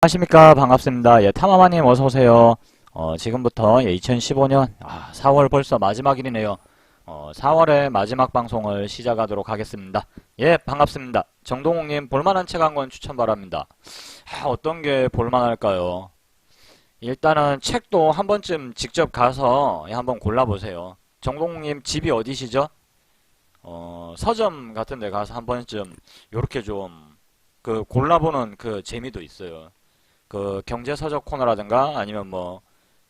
안녕하십니까. 반갑습니다. 예, 탐마마님 어서오세요. 지금부터 2015년 4월 벌써 마지막일이네요. 4월의 마지막 방송을 시작하도록 하겠습니다. 예, 반갑습니다. 정동욱님 볼만한 책 한 권 추천 바랍니다. 어떤 게 볼만할까요? 일단은 책도 한 번쯤 직접 가서 한번 골라보세요. 정동욱님 집이 어디시죠? 서점 같은 데 가서 한 번쯤 요렇게 좀 그 골라보는 그 재미도 있어요. 그 경제 서적 코너라든가 아니면 뭐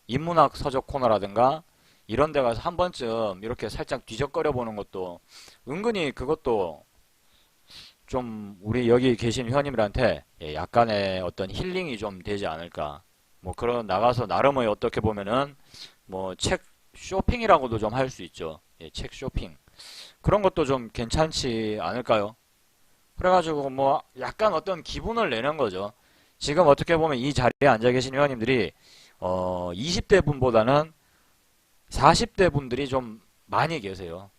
인문학 서적 코너라든가 이런 데 가서 한 번쯤 이렇게 살짝 뒤적거려 보는 것도 은근히 그것도 좀 우리 여기 계신 회원님들한테 약간의 어떤 힐링이 좀 되지 않을까. 뭐 그런 나가서 나름의 어떻게 보면은 뭐 책 쇼핑이라고도 좀 할 수 있죠. 예, 책 쇼핑. 그런 것도 좀 괜찮지 않을까요? 그래가지고 뭐 약간 어떤 기분을 내는 거죠. 지금 어떻게 보면 이 자리에 앉아 계신 회원님들이 20대 분보다는 40대 분들이 좀 많이 계세요.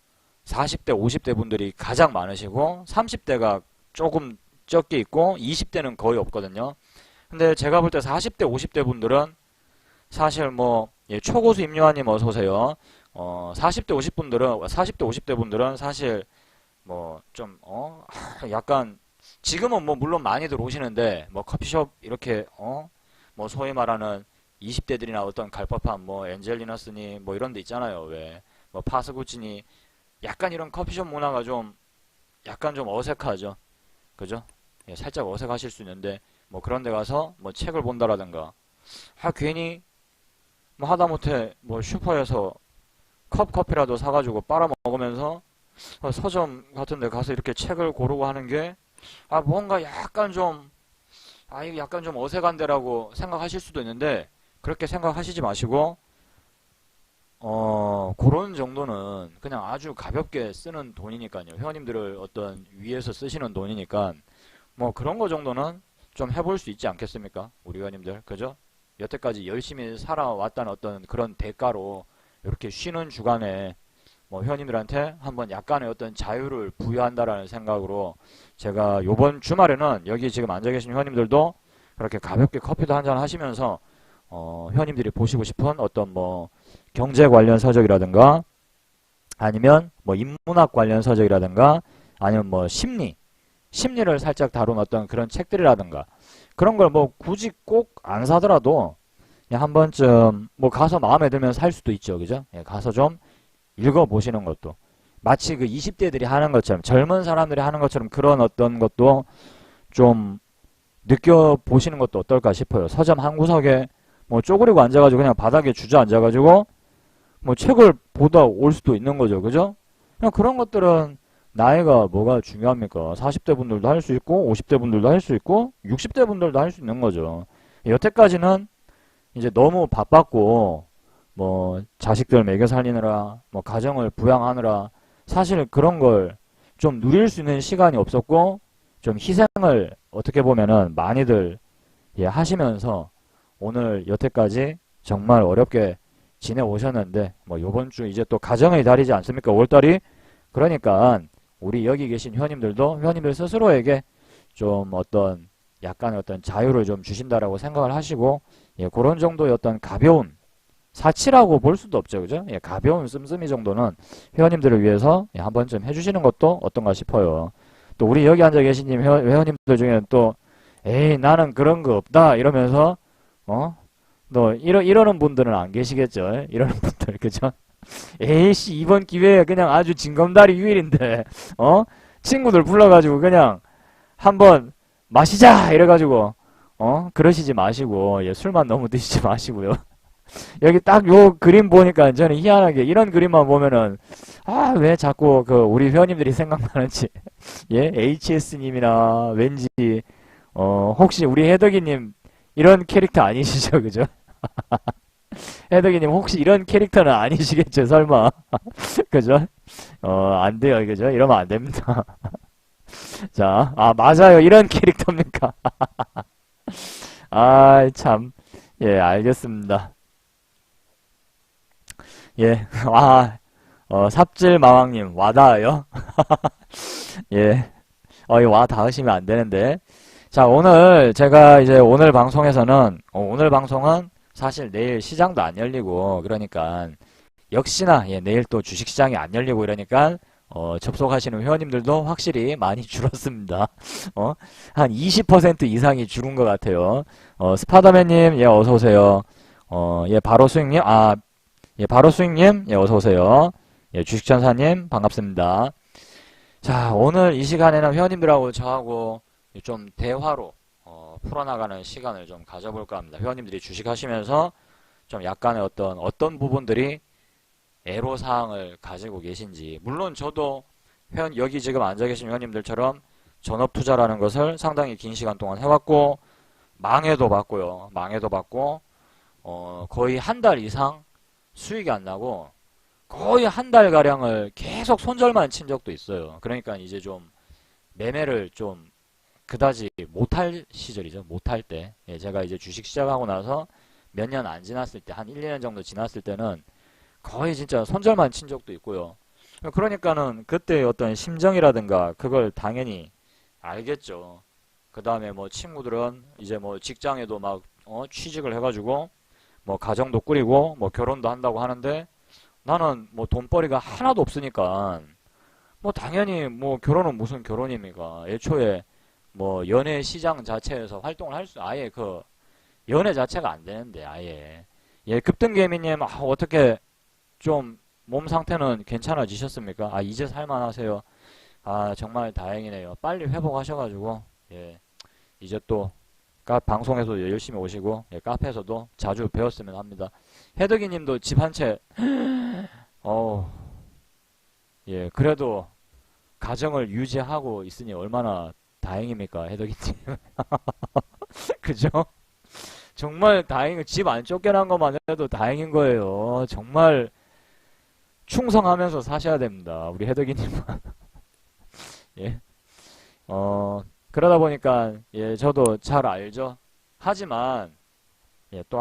40대, 50대 분들이 가장 많으시고 30대가 조금 적게 있고 20대는 거의 없거든요. 근데 제가 볼 때 40대, 50대 분들은 사실 뭐 초고수 임요한님 어서 오세요. 40대, 50분들은 40대, 50대 분들은 사실 뭐 좀 약간 지금은 뭐 물론 많이들 오시는데 뭐 커피숍 이렇게 뭐 소위 말하는 20대들이나 어떤 갈법한 뭐 엔젤리너스니 뭐 이런 데 있잖아요. 왜 뭐 파스쿠치니 약간 이런 커피숍 문화가 좀 약간 좀 어색하죠. 그죠? 예, 살짝 어색하실 수 있는데 뭐 그런 데 가서 뭐 책을 본다라든가 괜히 뭐 하다못해 뭐 슈퍼에서 커피라도 사가지고 빨아 먹으면서 서점 같은 데 가서 이렇게 책을 고르고 하는 게 뭔가 약간 좀 이거 약간 좀 어색한데라고 생각하실 수도 있는데 그렇게 생각하시지 마시고 그런 정도는 그냥 아주 가볍게 쓰는 돈이니까요. 회원님들을 어떤 위해서 쓰시는 돈이니까 뭐 그런 거 정도는 좀 해볼 수 있지 않겠습니까? 우리 회원님들 그죠? 여태까지 열심히 살아왔다는 어떤 그런 대가로 이렇게 쉬는 주간에 뭐 회원님들한테 한번 약간의 어떤 자유를 부여한다라는 생각으로 제가 요번 주말에는 여기 지금 앉아 계신 회원님들도 그렇게 가볍게 커피도 한잔 하시면서 회원님들이 보시고 싶은 어떤 뭐 경제 관련 서적이라든가 아니면 뭐 인문학 관련 서적이라든가 아니면 뭐 심리를 살짝 다룬 어떤 그런 책들이라든가 그런 걸 뭐 굳이 꼭 안 사더라도 그냥 한 번쯤 뭐 가서 마음에 들면 살 수도 있죠. 그죠? 예, 가서 좀 읽어보시는 것도 마치 그 20대들이 하는 것처럼 젊은 사람들이 하는 것처럼 그런 어떤 것도 좀 느껴보시는 것도 어떨까 싶어요. 서점 한 구석에 뭐 쪼그리고 앉아가지고 그냥 바닥에 주저앉아가지고 뭐 책을 보다 올 수도 있는 거죠. 그죠? 그냥 그런 것들은 나이가 뭐가 중요합니까? 40대 분들도 할 수 있고 50대 분들도 할 수 있고 60대 분들도 할 수 있는 거죠. 여태까지는 이제 너무 바빴고 뭐 자식들 먹여 살리느라 뭐 가정을 부양하느라 사실 그런 걸 좀 누릴 수 있는 시간이 없었고 좀 희생을 어떻게 보면은 많이들 하시면서 오늘 여태까지 정말 어렵게 지내오셨는데 뭐 요번 주 이제 또 가정의 달이지 않습니까? 5월달이 그러니까 우리 여기 계신 회원님들 스스로에게 좀 어떤 약간의 어떤 자유를 좀 주신다라고 생각을 하시고 그런 정도의 어떤 가벼운 사치라고 볼 수도 없죠. 그죠? 가벼운 씀씀이 정도는 회원님들을 위해서 한 번쯤 해주시는 것도 어떤가 싶어요. 또 우리 여기 앉아 계신 회원님들 중에는 또 에이 나는 그런 거 없다 이러면서 너 이러는 분들은 안 계시겠죠. 이러는 분들 그죠? 에이씨 이번 기회에 그냥 아주 징검다리 유일인데 친구들 불러가지고 그냥 한번 마시자 이래가지고 그러시지 마시고 술만 너무 드시지 마시고요. 여기 딱 요 그림 보니까 저는 희한하게 이런 그림만 보면은 왜 자꾸 그 우리 회원님들이 생각나는지 HS님이나 왠지 혹시 우리 해덕이님 이런 캐릭터 아니시죠 그죠? 해덕이님 혹시 이런 캐릭터는 아니시겠죠 설마 그죠? 안 돼요 그죠? 이러면 안 됩니다. 자, 맞아요 이런 캐릭터입니까? 참 알겠습니다. 삽질마왕님, 와닿아요? 이 와 닿으시면 안 되는데. 자, 오늘 제가 이제 오늘 방송에서는 오늘 방송은 사실 내일 시장도 안 열리고 그러니까 역시나 예, 내일 또 주식시장이 안 열리고 이러니까 접속하시는 회원님들도 확실히 많이 줄었습니다. 한 20% 이상이 줄은 것 같아요. 스파더맨님, 예, 어서오세요. 예, 바로 수익님, 예, 바로 수익님, 예, 어서오세요. 예, 주식천사님, 반갑습니다. 자, 오늘 이 시간에는 회원님들하고 저하고 좀 대화로 풀어나가는 시간을 좀 가져볼까 합니다. 회원님들이 주식하시면서 좀 약간의 어떤 부분들이 애로사항을 가지고 계신지. 물론 저도 여기 지금 앉아 계신 회원님들처럼 전업투자라는 것을 상당히 긴 시간 동안 해왔고, 망해도 봤고요. 망해도 봤고, 거의 한 달 이상 수익이 안 나고, 거의 한 달가량을 계속 손절만 친 적도 있어요. 그러니까 이제 좀 매매를 좀 그다지 못할 시절이죠. 못할 때. 예, 제가 이제 주식 시작하고 나서 몇 년 안 지났을 때, 한 1, 2년 정도 지났을 때는 거의 진짜 손절만 친 적도 있고요. 그러니까는 그때의 어떤 심정이라든가 그걸 당연히 알겠죠. 그 다음에 뭐 친구들은 이제 뭐 직장에도 막 취직을 해가지고 뭐 가정도 꾸리고 뭐 결혼도 한다고 하는데 나는 뭐 돈벌이가 하나도 없으니까 뭐 당연히 뭐 결혼은 무슨 결혼입니까? 애초에 뭐 연애 시장 자체에서 활동을 아예 그 연애 자체가 안 되는데 아예. 예, 급등개미님, 어떻게 좀 몸 상태는 괜찮아지셨습니까? 이제 살만하세요. 정말 다행이네요. 빨리 회복하셔가지고 예, 이제 또 방송에서 열심히 오시고 예, 카페에서도 자주 배웠으면 합니다. 해덕이님도 집 한 채 예, 그래도 가정을 유지하고 있으니 얼마나 다행입니까, 해덕이님. 그죠? 정말 집 안 쫓겨난 것만 해도 다행인 거예요. 정말 충성하면서 사셔야 됩니다, 우리 해덕이님은. 예. 그러다 보니까 예, 저도 잘 알죠. 하지만 예, 또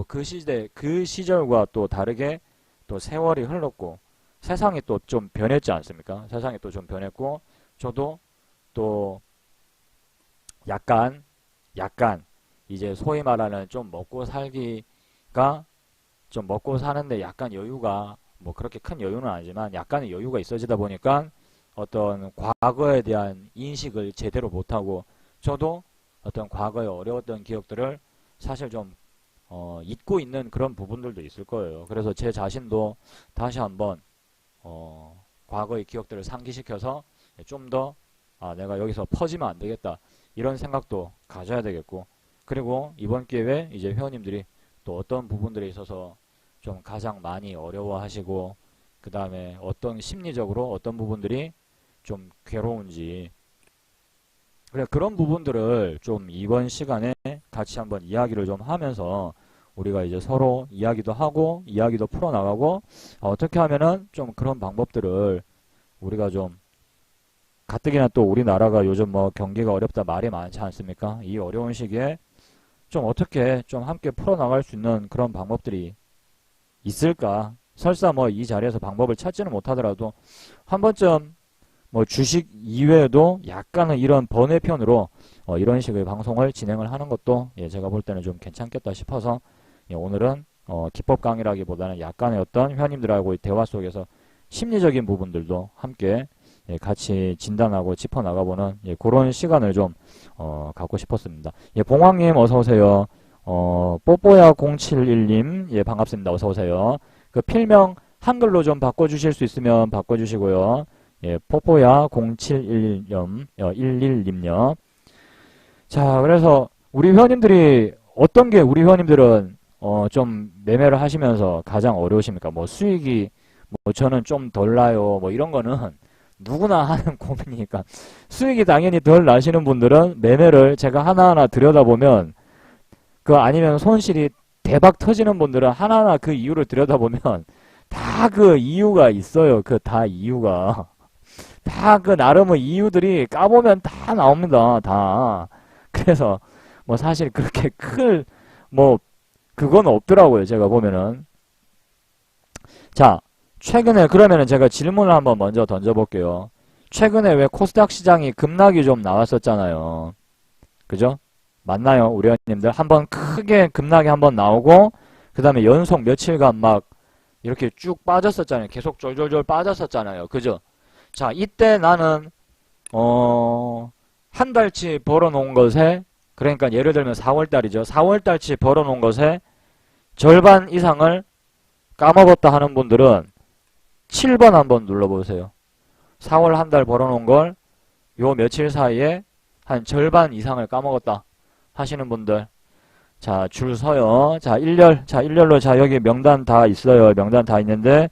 그 시절과 또 다르게 또 세월이 흘렀고 세상이 또 좀 변했지 않습니까? 세상이 또 좀 변했고 저도 또 약간 이제 소위 말하는 좀 먹고 살기가 좀 먹고 사는데 약간 여유가 뭐 그렇게 큰 여유는 아니지만 약간의 여유가 있어지다 보니까 어떤 과거에 대한 인식을 제대로 못하고 저도 어떤 과거에 어려웠던 기억들을 사실 좀 잊고 있는 그런 부분들도 있을 거예요. 그래서 제 자신도 다시 한번 과거의 기억들을 상기시켜서 좀 더 내가 여기서 퍼지면 안 되겠다 이런 생각도 가져야 되겠고 그리고 이번 기회에 이제 회원님들이 또 어떤 부분들에 있어서 좀 가장 많이 어려워하시고 그 다음에 어떤 심리적으로 어떤 부분들이 좀 괴로운지 그래 그런 부분들을 좀 이번 시간에 같이 한번 이야기를 좀 하면서 우리가 이제 서로 이야기도 하고 이야기도 풀어나가고 어떻게 하면은 좀 그런 방법들을 우리가 좀 가뜩이나 또 우리나라가 요즘 뭐 경기가 어렵다 말이 많지 않습니까? 이 어려운 시기에 좀 어떻게 좀 함께 풀어나갈 수 있는 그런 방법들이 있을까? 설사 뭐 이 자리에서 방법을 찾지는 못하더라도 한 번쯤 뭐 주식 이외에도 약간은 이런 번외편으로 이런 식의 방송을 진행을 하는 것도 예, 제가 볼 때는 좀 괜찮겠다 싶어서 예, 오늘은 기법 강의라기보다는 약간의 어떤 회원님들하고의 대화 속에서 심리적인 부분들도 함께 예, 같이 진단하고 짚어나가보는 예, 그런 시간을 좀 갖고 싶었습니다. 예, 봉황님 어서오세요. 뽀뽀야 071님 예, 반갑습니다. 어서오세요. 그 필명 한글로 좀 바꿔주실 수 있으면 바꿔주시고요. 예, 뽀뽀야 071님요. 자, 그래서 우리 회원님들이 어떤 게 우리 회원님들은 좀 매매를 하시면서 가장 어려우십니까? 뭐 수익이 뭐 저는 좀 덜 나요. 뭐 이런 거는 누구나 하는 고민이니까 수익이 당연히 덜 나시는 분들은 매매를 제가 하나하나 들여다보면 그 아니면 손실이 대박 터지는 분들은 하나하나 그 이유를 들여다보면 다 그 이유가 있어요. 그 다 이유가 다 그 나름의 이유들이 까보면 다 나옵니다. 다. 그래서 뭐 사실 그렇게 큰 뭐 그건 없더라고요. 제가 보면은. 자, 최근에 그러면은 제가 질문을 한번 먼저 던져볼게요. 최근에 왜 코스닥 시장이 급락이 좀 나왔었잖아요. 그죠? 맞나요? 우리 회원님들 한번 크게 급락이 한번 나오고 그 다음에 연속 며칠간 막 이렇게 쭉 빠졌었잖아요. 계속 졸졸졸 빠졌었잖아요. 그죠? 자, 이때 나는 한 달치 벌어놓은 것에, 그러니까 예를 들면 4월달이죠. 4월달치 벌어놓은 것에 절반 이상을 까먹었다 하는 분들은 7번 한번 눌러보세요. 4월 한 달 벌어놓은 걸 요 며칠 사이에 한 절반 이상을 까먹었다 하시는 분들. 자, 줄 서요. 자, 일렬로, 자, 여기 명단 다 있어요. 명단 다 있는데,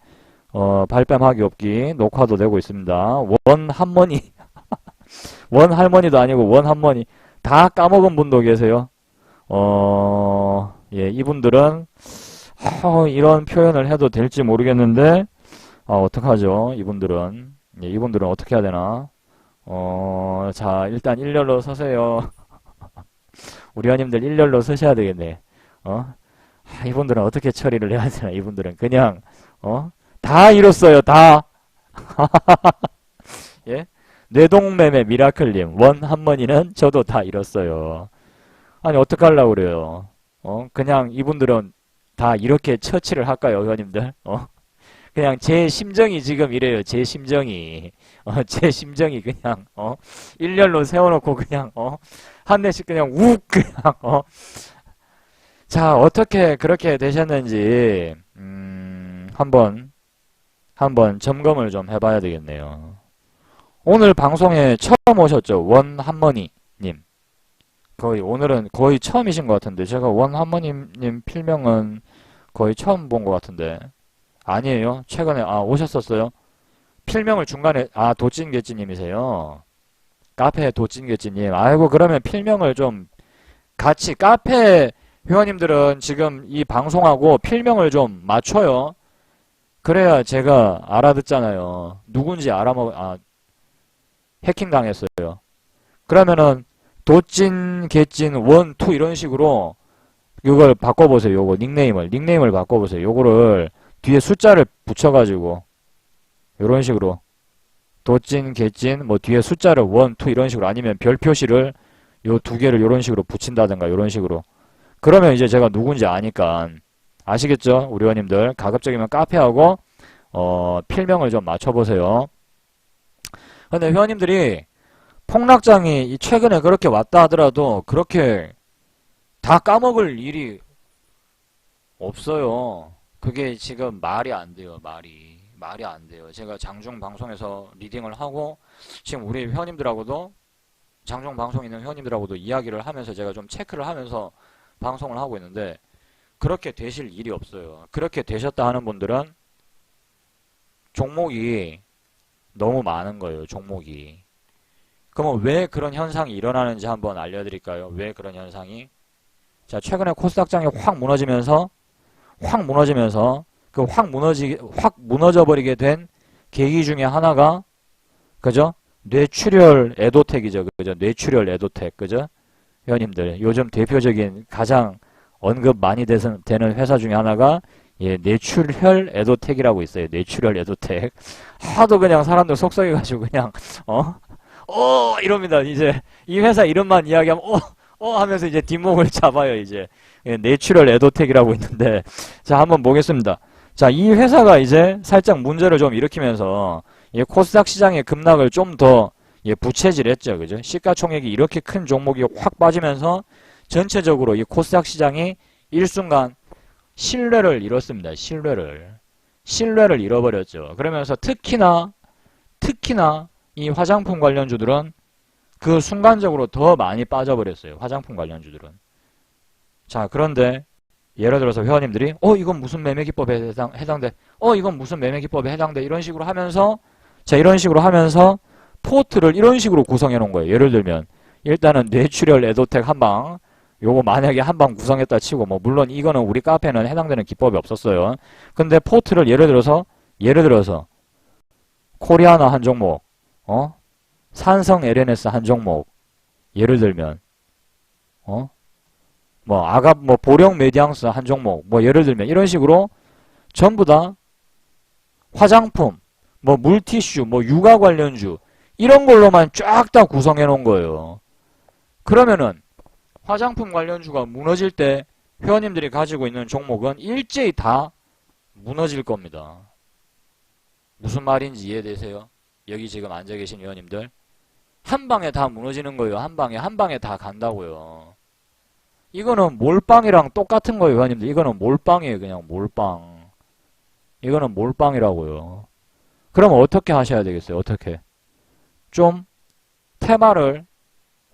발뺌하기 없기, 녹화도 되고 있습니다. 원 할머니, 원 할머니도 아니고 원 할머니, 다 까먹은 분도 계세요. 예, 이분들은, 이런 표현을 해도 될지 모르겠는데, 어떡하죠? 이분들은. 예, 이분들은 어떻게 해야 되나? 자, 일단 일렬로 서세요. 우리 회원님들 일렬로 서셔야 되겠네. 이분들은 어떻게 처리를 해야 되나? 이분들은 그냥, 다 잃었어요, 다. 예? 뇌동매매 미라클님, 원 한머니는 저도 다 잃었어요. 아니, 어떡하려고 그래요? 그냥 이분들은 다 이렇게 처치를 할까요, 회원님들? 그냥 제 심정이 지금 이래요, 제 심정이. 제 심정이 그냥, 일렬로 세워놓고 그냥, 한 대씩 그냥 욱, 그냥, 자, 어떻게 그렇게 되셨는지, 한번 점검을 좀 해봐야 되겠네요. 오늘 방송에 처음 오셨죠? 원 한머니님. 오늘은 거의 처음이신 것 같은데, 제가 원 한머니님 필명은 거의 처음 본 것 같은데. 아니에요? 최근에, 오셨었어요? 필명을 중간에, 도찐개찌님이세요? 카페 도찐개찌님. 아이고, 그러면 필명을 좀 같이, 카페 회원님들은 지금 이 방송하고 필명을 좀 맞춰요. 그래야 제가 알아듣잖아요. 누군지 해킹 당했어요. 그러면은, 도찐, 개찐, 원, 투 이런 식으로 이걸 바꿔보세요. 요거, 닉네임을 바꿔보세요. 요거를 뒤에 숫자를 붙여가지고, 요런 식으로. 도찐, 개찐, 뭐 뒤에 숫자를 1, 2 이런 식으로 아니면 별 표시를 요 두 개를 요런 식으로 붙인다든가 요런 식으로. 그러면 이제 제가 누군지 아니까. 아시겠죠? 우리 회원님들. 가급적이면 카페하고, 필명을 좀 맞춰보세요. 근데 회원님들이 폭락장이 최근에 그렇게 왔다 하더라도 그렇게 다 까먹을 일이 없어요. 그게 지금 말이 안 돼요, 말이 안 돼요. 제가 장중 방송에서 리딩을 하고, 지금 우리 회원님들하고도, 장중 방송에 있는 회원님들하고도 이야기를 하면서 제가 좀 체크를 하면서 방송을 하고 있는데, 그렇게 되실 일이 없어요. 그렇게 되셨다 하는 분들은 종목이 너무 많은 거예요, 종목이. 그러면 왜 그런 현상이 일어나는지 한번 알려드릴까요? 왜 그런 현상이? 자, 최근에 코스닥장이 확 무너지면서 확 무너져 버리게 된 계기 중에 하나가, 그죠? 뇌출혈 에도텍이죠. 그죠? 뇌출혈 에도텍. 그죠? 회원님들. 요즘 대표적인 가장 언급 많이 되는 회사 중에 하나가, 예, 뇌출혈 에도텍이라고 있어요. 뇌출혈 에도텍. 하도 그냥 사람들 속썩여가지고 그냥, 이럽니다. 이제 이 회사 이름만 이야기하면, 하면서 이제 뒷목을 잡아요, 이제. 예, 뇌출혈 에도텍이라고 있는데, 자, 한번 보겠습니다. 자, 이 회사가 이제 살짝 문제를 좀 일으키면서, 예, 코스닥 시장의 급락을 좀 더, 예, 부채질했죠, 그죠? 시가총액이 이렇게 큰 종목이 확 빠지면서, 전체적으로 이 코스닥 시장이 일순간 신뢰를 잃었습니다, 신뢰를 잃어버렸죠. 그러면서 특히나, 이 화장품 관련주들은 그 순간적으로 더 많이 빠져버렸어요. 화장품 관련주들은. 자, 그런데 예를 들어서 회원님들이 이건 무슨 매매기법에 해당돼? 이건 무슨 매매기법에 해당돼? 이런 식으로 하면서, 자, 이런 식으로 하면서 포트를 이런 식으로 구성해 놓은 거예요. 예를 들면 일단은 뇌출혈 에도텍 한방, 요거 만약에 한방 구성했다 치고, 뭐 물론 이거는 우리 카페는 해당되는 기법이 없었어요. 근데 포트를 예를 들어서 코리아나 한 종목, 산성 LNS 한 종목, 예를 들면, 보령 메디앙스 한 종목, 예를 들면, 이런 식으로 전부 다 화장품, 물티슈, 육아 관련주, 이런 걸로만 쫙 다 구성해 놓은 거예요. 그러면은, 화장품 관련주가 무너질 때 회원님들이 가지고 있는 종목은 일제히 다 무너질 겁니다. 무슨 말인지 이해되세요? 여기 지금 앉아 계신 회원님들. 한 방에 다 무너지는 거예요. 한 방에 다 간다고요. 이거는 몰빵이랑 똑같은 거예요, 회원님들. 이거는 몰빵이에요. 그냥 몰빵. 이거는 몰빵이라고요. 그럼 어떻게 하셔야 되겠어요? 어떻게? 좀 테마를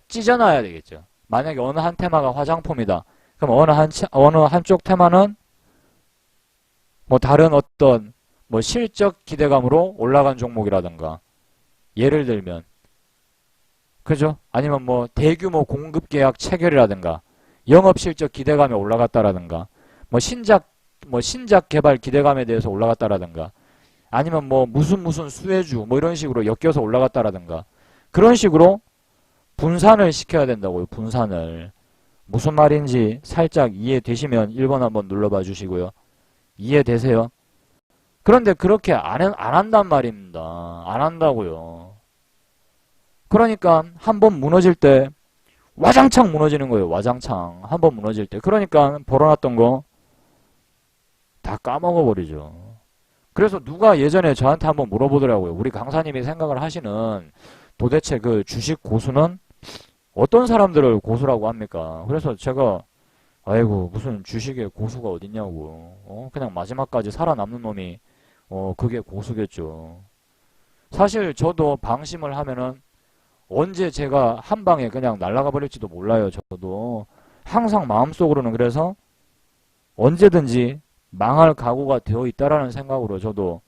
찢어놔야 되겠죠. 만약에 어느 한 테마가 화장품이다. 그럼 어느 한쪽 테마는 뭐 다른 어떤 뭐 실적 기대감으로 올라간 종목이라든가, 예를 들면, 그죠? 아니면 뭐 대규모 공급 계약 체결이라든가, 영업 실적 기대감에 올라갔다라든가, 뭐 신작 개발 기대감에 대해서 올라갔다라든가, 아니면 뭐 무슨 수혜주 뭐 이런 식으로 엮여서 올라갔다라든가, 그런 식으로 분산을 시켜야 된다고요. 분산을. 무슨 말인지 살짝 이해되시면 1번 한번 눌러봐 주시고요. 이해되세요? 그런데 그렇게 안 한단 말입니다. 안 한다고요. 그러니까 한번 무너질 때 와장창 무너지는 거예요. 와장창. 한번 무너질 때. 그러니까 벌어놨던 거 다 까먹어 버리죠. 그래서 누가 예전에 저한테 한번 물어보더라고요. 우리 강사님이 생각을 하시는 도대체 그 주식 고수는 어떤 사람들을 고수라고 합니까? 그래서 제가 아이고 무슨 주식에 고수가 어딨냐고. 그냥 마지막까지 살아남는 놈이 그게 고수겠죠. 사실 저도 방심을 하면은 언제 제가 한 방에 그냥 날아가 버릴지도 몰라요. 저도 항상 마음속으로는 그래서 언제든지 망할 각오가 되어 있다라는 생각으로 저도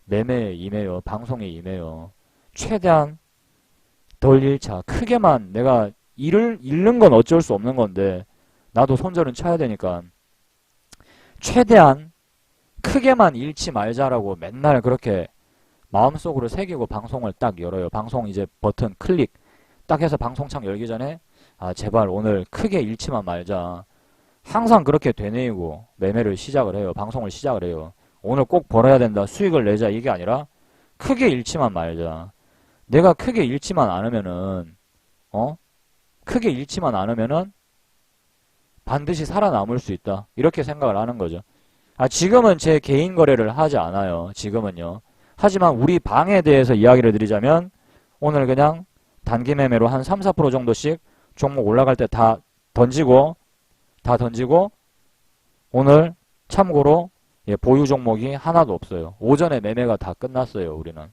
매매에 임해요. 방송에 임해요. 최대한 덜 잃자. 크게만 내가 잃는 건 어쩔 수 없는 건데 나도 손절은 쳐야 되니까 최대한 크게만 잃지 말자라고 맨날 그렇게 마음속으로 새기고 방송을 딱 열어요. 방송 이제 버튼 클릭 딱 해서 방송창 열기 전에 아 제발 오늘 크게 잃지만 말자. 항상 그렇게 되뇌이고 매매를 시작을 해요. 방송을 시작을 해요. 오늘 꼭 벌어야 된다. 수익을 내자. 이게 아니라 크게 잃지만 말자. 내가 크게 잃지만 않으면은 크게 잃지만 않으면은 반드시 살아남을 수 있다. 이렇게 생각을 하는 거죠. 지금은 제 개인 거래를 하지 않아요. 지금은요. 하지만 우리 방에 대해서 이야기를 드리자면 오늘 그냥 단기 매매로 한 3, 4% 정도씩 종목 올라갈 때 다 던지고 오늘 참고로 보유 종목이 하나도 없어요. 오전에 매매가 다 끝났어요. 우리는.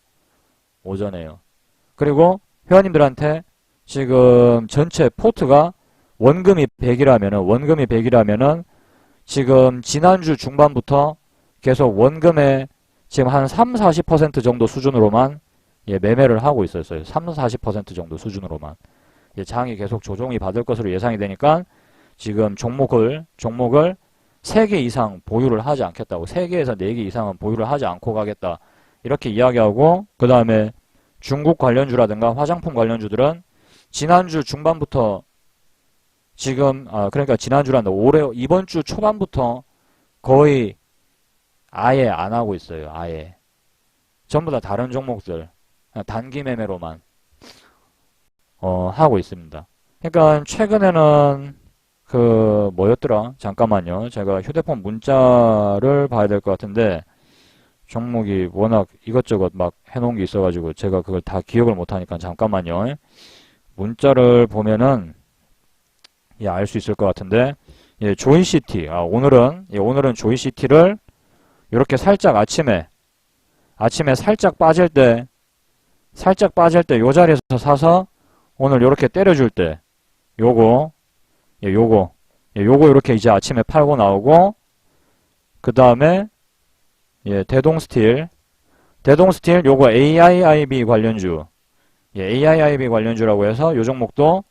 오전에요. 그리고 회원님들한테 지금 전체 포트가 원금이 100이라면은 지금 지난주 중반부터 계속 원금의 지금 한 3, 40% 정도 수준으로만 매매를 하고 있었어요. 3, 40% 정도 수준으로만. 장이 계속 조정이 받을 것으로 예상이 되니까 지금 종목을 3개 이상 보유를 하지 않겠다고. 3개에서 4개 이상은 보유를 하지 않고 가겠다. 이렇게 이야기하고 그 다음에 중국 관련주라든가 화장품 관련주들은 지난주 중반부터 지금 그러니까 지난주란다. 이번 주 초반부터 거의 아예 안 하고 있어요. 아예. 전부 다 다른 종목들 단기 매매로만 하고 있습니다. 그러니까 최근에는 뭐였더라? 잠깐만요. 제가 휴대폰 문자를 봐야 될 것 같은데 종목이 워낙 이것저것 막 해놓은 게 있어가지고 제가 그걸 다 기억을 못하니까 잠깐만요. 문자를 보면은 알 수 있을 것 같은데 조이시티. 오늘은 조이시티를 이렇게 살짝 아침에 살짝 빠질 때 요 자리에서 사서 오늘 이렇게 때려줄 때 요거 이렇게 이제 아침에 팔고 나오고 그 다음에 대동스틸 요거 AIIB 관련주 AIIB 관련주라고 해서 요 종목도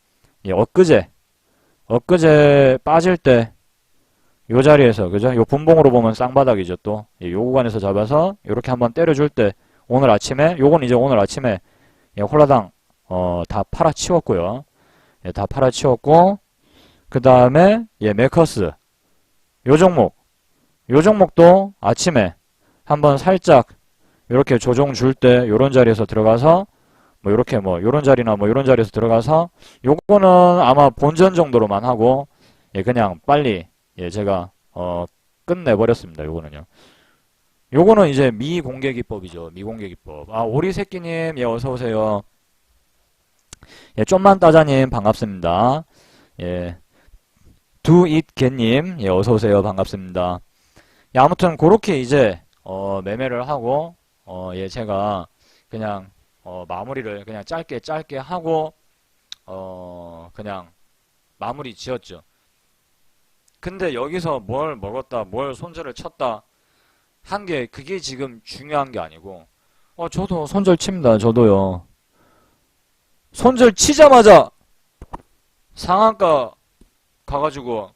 엊그제 빠질 때 요 자리에서 그죠? 요 분봉으로 보면 쌍바닥이죠 또. 요 구간에서 잡아서 이렇게 한번 때려줄 때 오늘 아침에 요건 이제 오늘 아침에 홀라당 다 팔아치웠고요. 다 팔아치웠고 그 다음에 메커스 요 종목도 아침에 한번 살짝 이렇게 조정 줄 때 요런 자리에서 들어가서 뭐 요렇게 뭐 요런 자리나 뭐 요런 자리에서 들어가서 요거는 아마 본전 정도로만 하고 예 그냥 빨리 예 제가 끝내버렸습니다. 요거는요. 요거는 이제 미공개 기법이죠. 미공개 기법. 아 오리새끼님 예 어서오세요. 예 좀만 따자님 반갑습니다. 예 두잇개님 예 어서오세요. 반갑습니다. 예, 아무튼 그렇게 이제 매매를 하고 예 제가 그냥 마무리를 그냥 짧게 하고 그냥 마무리 지었죠. 근데 여기서 뭘 먹었다 뭘 손절을 쳤다 한 게 그게 지금 중요한 게 아니고 저도 손절 칩니다. 저도요. 손절 치자마자 상한가 가가지고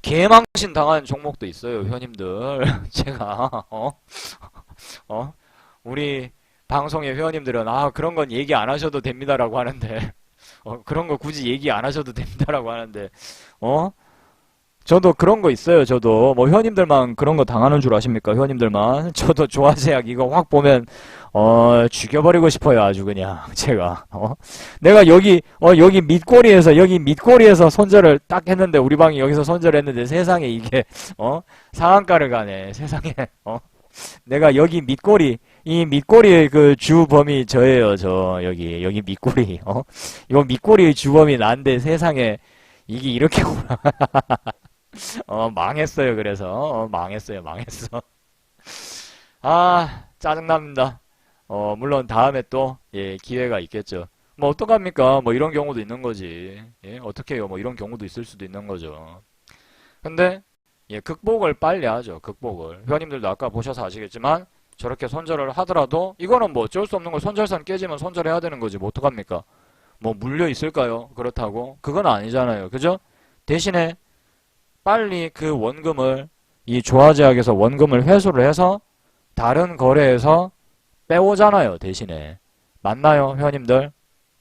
개망신 당한 종목도 있어요. 회원님들 제가 우리 방송의 회원님들은 그런 건 얘기 안 하셔도 됩니다라고 하는데 그런 거 굳이 얘기 안 하셔도 됩니다라고 하는데 저도 그런 거 있어요. 저도 뭐 회원님들만 그런 거 당하는 줄 아십니까? 회원님들만 저도 조화제약 이거 확 보면 죽여버리고 싶어요. 아주 그냥 제가 내가 여기 밑꼬리에서 손절을 딱 했는데 우리 방이 여기서 손절했는데 세상에 이게 상한가를 가네. 세상에 내가 여기 이 밑꼬리의 그 주범이 저예요. 저 여기 밑꼬리 이거 밑꼬리의 주범이 난데 세상에 이게 이렇게 망했어요. 그래서 망했어. 짜증납니다. 물론 다음에 또 예, 기회가 있겠죠. 뭐 어떡합니까? 뭐 이런 경우도 있는 거지. 예, 어떻게 해요? 뭐 이런 경우도 있을 수도 있는 거죠. 근데 예, 극복을 빨리 하죠. 극복을. 회원님들도 아까 보셔서 아시겠지만 저렇게 손절을 하더라도 이거는 뭐 어쩔 수 없는 거 손절선 깨지면 손절해야 되는 거지. 뭐 어떡합니까? 뭐 물려 있을까요? 그렇다고? 그건 아니잖아요. 그죠? 대신에 빨리 그 원금을 이 조화제약에서 원금을 회수를 해서 다른 거래에서 빼오잖아요. 대신에. 맞나요? 회원님들?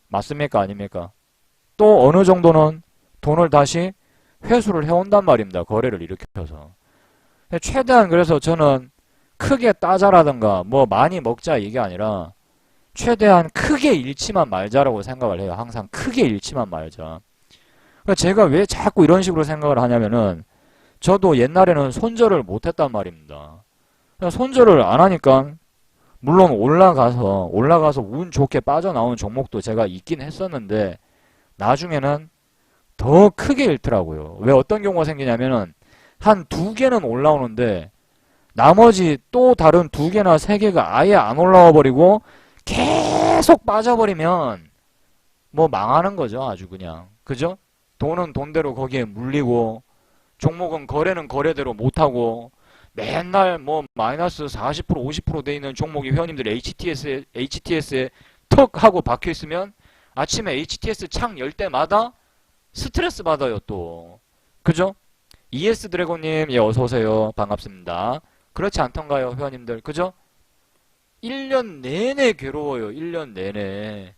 맞습니까? 아닙니까? 또 어느 정도는 돈을 다시 회수를 해온단 말입니다. 거래를 일으켜서. 최대한 그래서 저는 크게 따자라든가 뭐 많이 먹자 이게 아니라 최대한 크게 잃지만 말자라고 생각을 해요. 항상 크게 잃지만 말자. 그러니까 제가 왜 자꾸 이런 식으로 생각을 하냐면은 저도 옛날에는 손절을 못했단 말입니다. 손절을 안 하니까 물론 올라가서 운 좋게 빠져나오는 종목도 제가 있긴 했었는데 나중에는 더 크게 잃더라고요. 왜 어떤 경우가 생기냐면은 한 2개는 올라오는데 나머지 또 다른 2개나 3개가 아예 안 올라와 버리고 계속 빠져버리면 뭐 망하는 거죠. 아주 그냥. 그죠? 돈은 돈대로 거기에 물리고 종목은 거래는 거래대로 못하고 맨날 뭐 마이너스 40% 50% 돼 있는 종목이 회원님들 HTS에 턱 하고 박혀 있으면 아침에 HTS 창 열 때마다 스트레스 받아요 또. 그죠? ES 드래곤님 예 어서오세요. 반갑습니다. 그렇지 않던가요 회원님들? 그죠? 1년 내내 괴로워요. 1년 내내.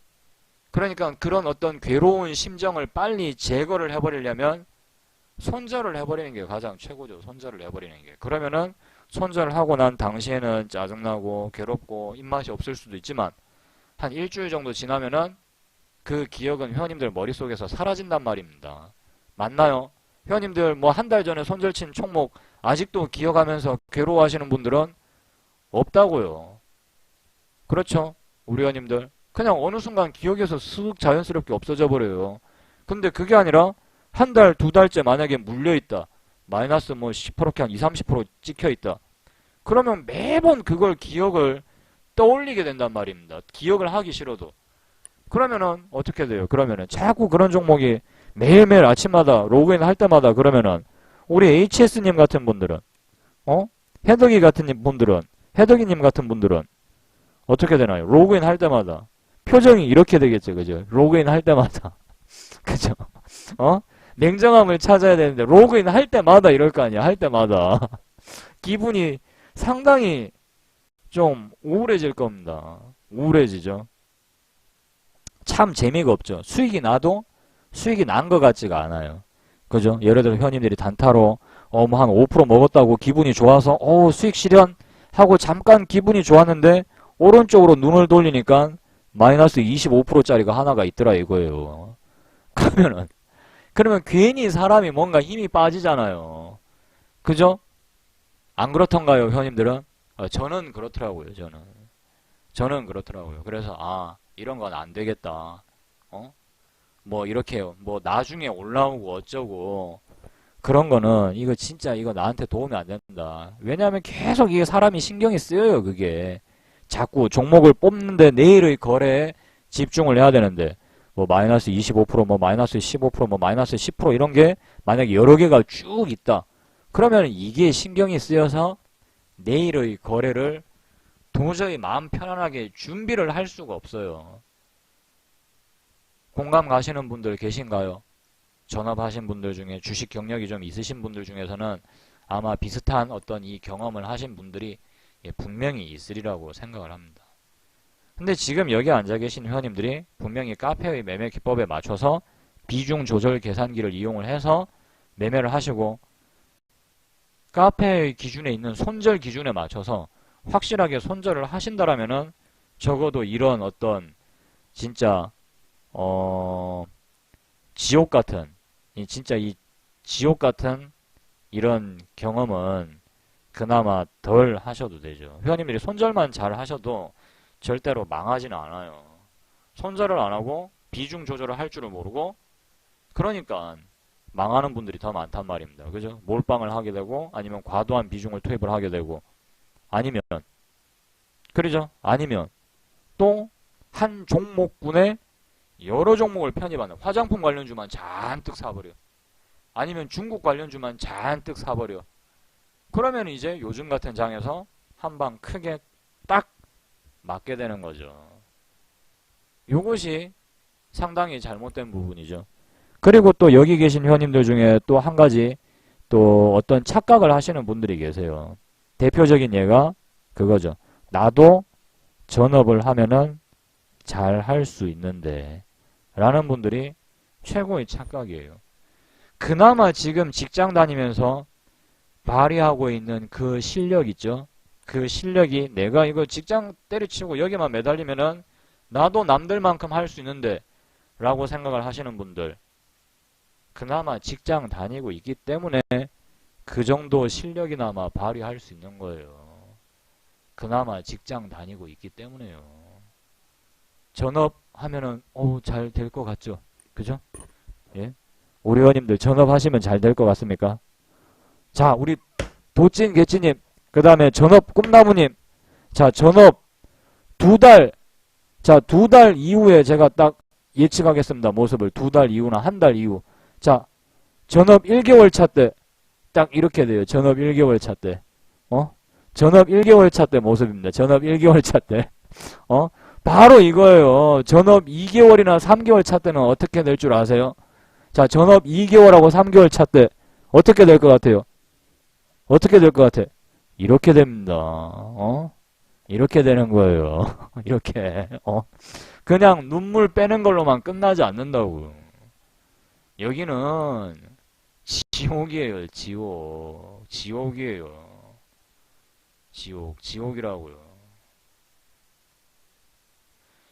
그러니까 그런 어떤 괴로운 심정을 빨리 제거를 해버리려면 손절을 해버리는 게 가장 최고죠. 손절을 해버리는 게. 그러면은 손절을 하고 난 당시에는 짜증나고 괴롭고 입맛이 없을 수도 있지만 한 일주일 정도 지나면은 그 기억은 회원님들 머릿속에서 사라진단 말입니다. 맞나요? 회원님들 뭐 한 달 전에 손절친 총목 아직도 기억하면서 괴로워하시는 분들은 없다고요. 그렇죠? 우리 회원님들. 그냥 어느 순간 기억에서 쓱 자연스럽게 없어져 버려요. 근데 그게 아니라 한 달, 2달째 만약에 물려있다. 마이너스 뭐 10%한 20, 30% 찍혀있다. 그러면 매번 그걸 기억을 떠올리게 된단 말입니다. 기억을 하기 싫어도. 그러면은 어떻게 돼요? 그러면은 자꾸 그런 종목이 매일매일 아침마다 로그인 할 때마다 그러면은 우리 HS님 같은 분들은 해덕이 같은 분들은 해덕이님 같은 분들은 어떻게 되나요? 로그인 할 때마다 표정이 이렇게 되겠죠. 그죠? 로그인 할 때마다 그죠? 냉정함을 찾아야 되는데 로그인 할 때마다 이럴 거 아니야. 할 때마다 기분이 상당히 좀 우울해질 겁니다. 우울해지죠. 참 재미가 없죠. 수익이 나도 수익이 난 것 같지가 않아요. 그죠? 예를 들어 회원님들이 단타로 뭐 한 5% 먹었다고 기분이 좋아서 수익 실현 하고 잠깐 기분이 좋았는데 오른쪽으로 눈을 돌리니까 마이너스 25%짜리가 하나가 있더라 이거예요. 그러면 괜히 사람이 뭔가 힘이 빠지잖아요. 그죠? 안 그렇던가요, 회원님들은? 저는 그렇더라고요, 저는 그렇더라고요. 그래서, 이런 건 안 되겠다. 뭐, 이렇게, 뭐, 나중에 올라오고 어쩌고, 그런 거는, 이거 진짜, 이거 나한테 도움이 안 된다. 왜냐하면 계속 이게 사람이 신경이 쓰여요, 그게. 자꾸 종목을 뽑는데 내일의 거래에 집중을 해야 되는데, 뭐, 마이너스 25%, 뭐, 마이너스 15%, 뭐, 마이너스 10% 이런 게 만약에 여러 개가 쭉 있다. 그러면 이게 신경이 쓰여서 내일의 거래를 도저히 마음 편안하게 준비를 할 수가 없어요. 공감 가시는 분들 계신가요? 전업하신 분들 중에 주식 경력이 좀 있으신 분들 중에서는 아마 비슷한 어떤 이 경험을 하신 분들이 분명히 있으리라고 생각을 합니다. 근데 지금 여기 앉아 계신 회원님들이 분명히 카페의 매매 기법에 맞춰서 비중 조절 계산기를 이용을 해서 매매를 하시고 카페의 기준에 있는 손절 기준에 맞춰서 확실하게 손절을 하신다라면은 적어도 이런 어떤 진짜 지옥 같은 진짜 이 지옥 같은 이런 경험은 그나마 덜 하셔도 되죠. 회원님들이 손절만 잘 하셔도 절대로 망하지는 않아요. 손절을 안 하고 비중 조절을 할 줄을 모르고 그러니까 망하는 분들이 더 많단 말입니다. 그죠? 몰빵을 하게 되고 아니면 과도한 비중을 투입을 하게 되고 아니면 그러죠? 아니면 또 한 종목군에 여러 종목을 편입하는 화장품 관련주만 잔뜩 사버려. 아니면 중국 관련주만 잔뜩 사버려. 그러면 이제 요즘 같은 장에서 한 방 크게 딱 맞게 되는 거죠. 요것이 상당히 잘못된 부분이죠. 그리고 또 여기 계신 회원님들 중에 또 한 가지 또 어떤 착각을 하시는 분들이 계세요. 대표적인 예가 그거죠. 나도 전업을 하면은 잘 할 수 있는데 라는 분들이 최고의 착각이에요. 그나마 지금 직장 다니면서 발휘하고 있는 그 실력 있죠? 그 실력이 내가 이거 직장 때려치고 여기만 매달리면은 나도 남들만큼 할 수 있는데 라고 생각을 하시는 분들 그나마 직장 다니고 있기 때문에 그 정도 실력이나마 발휘할 수 있는 거예요. 그나마 직장 다니고 있기 때문에요. 전업하면은 잘 될 것 같죠? 그죠? 예? 우리 회원님들 전업하시면 잘 될 것 같습니까? 자, 우리 도찐 개찐님, 그 다음에 전업 꿈나무님, 자, 전업 2달, 자, 2달 이후에 제가 딱 예측하겠습니다. 모습을 2달 이후나 한 달 이후. 자, 전업 1개월 차 때, 딱 이렇게 돼요. 전업 1개월 차 때. 전업 1개월 차 때 모습입니다. 전업 1개월 차 때. 바로 이거예요. 전업 2개월이나 3개월 차 때는 어떻게 될 줄 아세요? 자, 전업 2개월하고 3개월 차 때 어떻게 될 것 같아요? 어떻게 될 것 같아? 이렇게 됩니다. 이렇게 되는 거예요. 이렇게. 그냥 눈물 빼는 걸로만 끝나지 않는다고. 여기는 지옥이에요. 지옥. 지옥이에요. 지옥이라고요.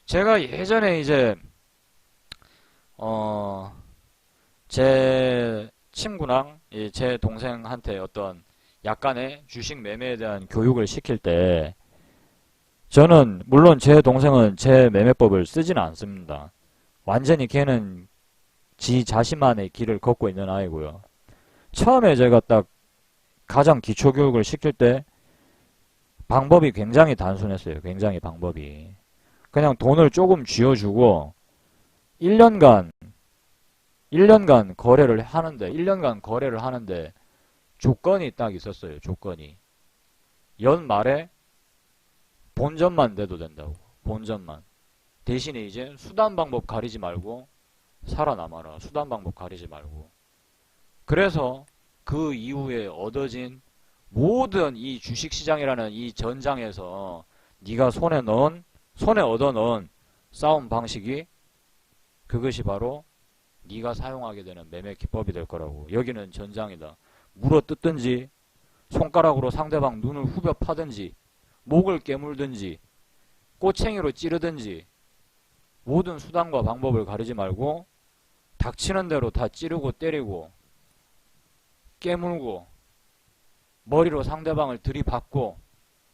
제가 예전에 이제 제 친구랑 제 동생한테 어떤 약간의 주식 매매에 대한 교육을 시킬 때 저는 물론 제 동생은 제 매매법을 쓰지는 않습니다. 완전히 걔는 지 자신만의 길을 걷고 있는 아이고요. 처음에 제가 딱 가장 기초 교육을 시킬 때 방법이 굉장히 단순했어요. 굉장히 방법이. 그냥 돈을 조금 쥐어주고 1년간 거래를 하는데 1년간 거래를 하는데 조건이 딱 있었어요. 조건이. 연말에 본전만 내도 된다고. 본전만. 대신에 이제 수단 방법 가리지 말고 살아남아라. 수단 방법 가리지 말고. 그래서 그 이후에 얻어진 모든 이 주식시장이라는 이 전장에서 네가 손에 얻어 넣은 싸움 방식이 그것이 바로 네가 사용하게 되는 매매 기법이 될 거라고. 여기는 전장이다. 물어 뜯든지 손가락으로 상대방 눈을 후벼 파든지 목을 깨물든지 꼬챙이로 찌르든지 모든 수단과 방법을 가리지 말고 닥치는 대로 다 찌르고 때리고 깨물고 머리로 상대방을 들이받고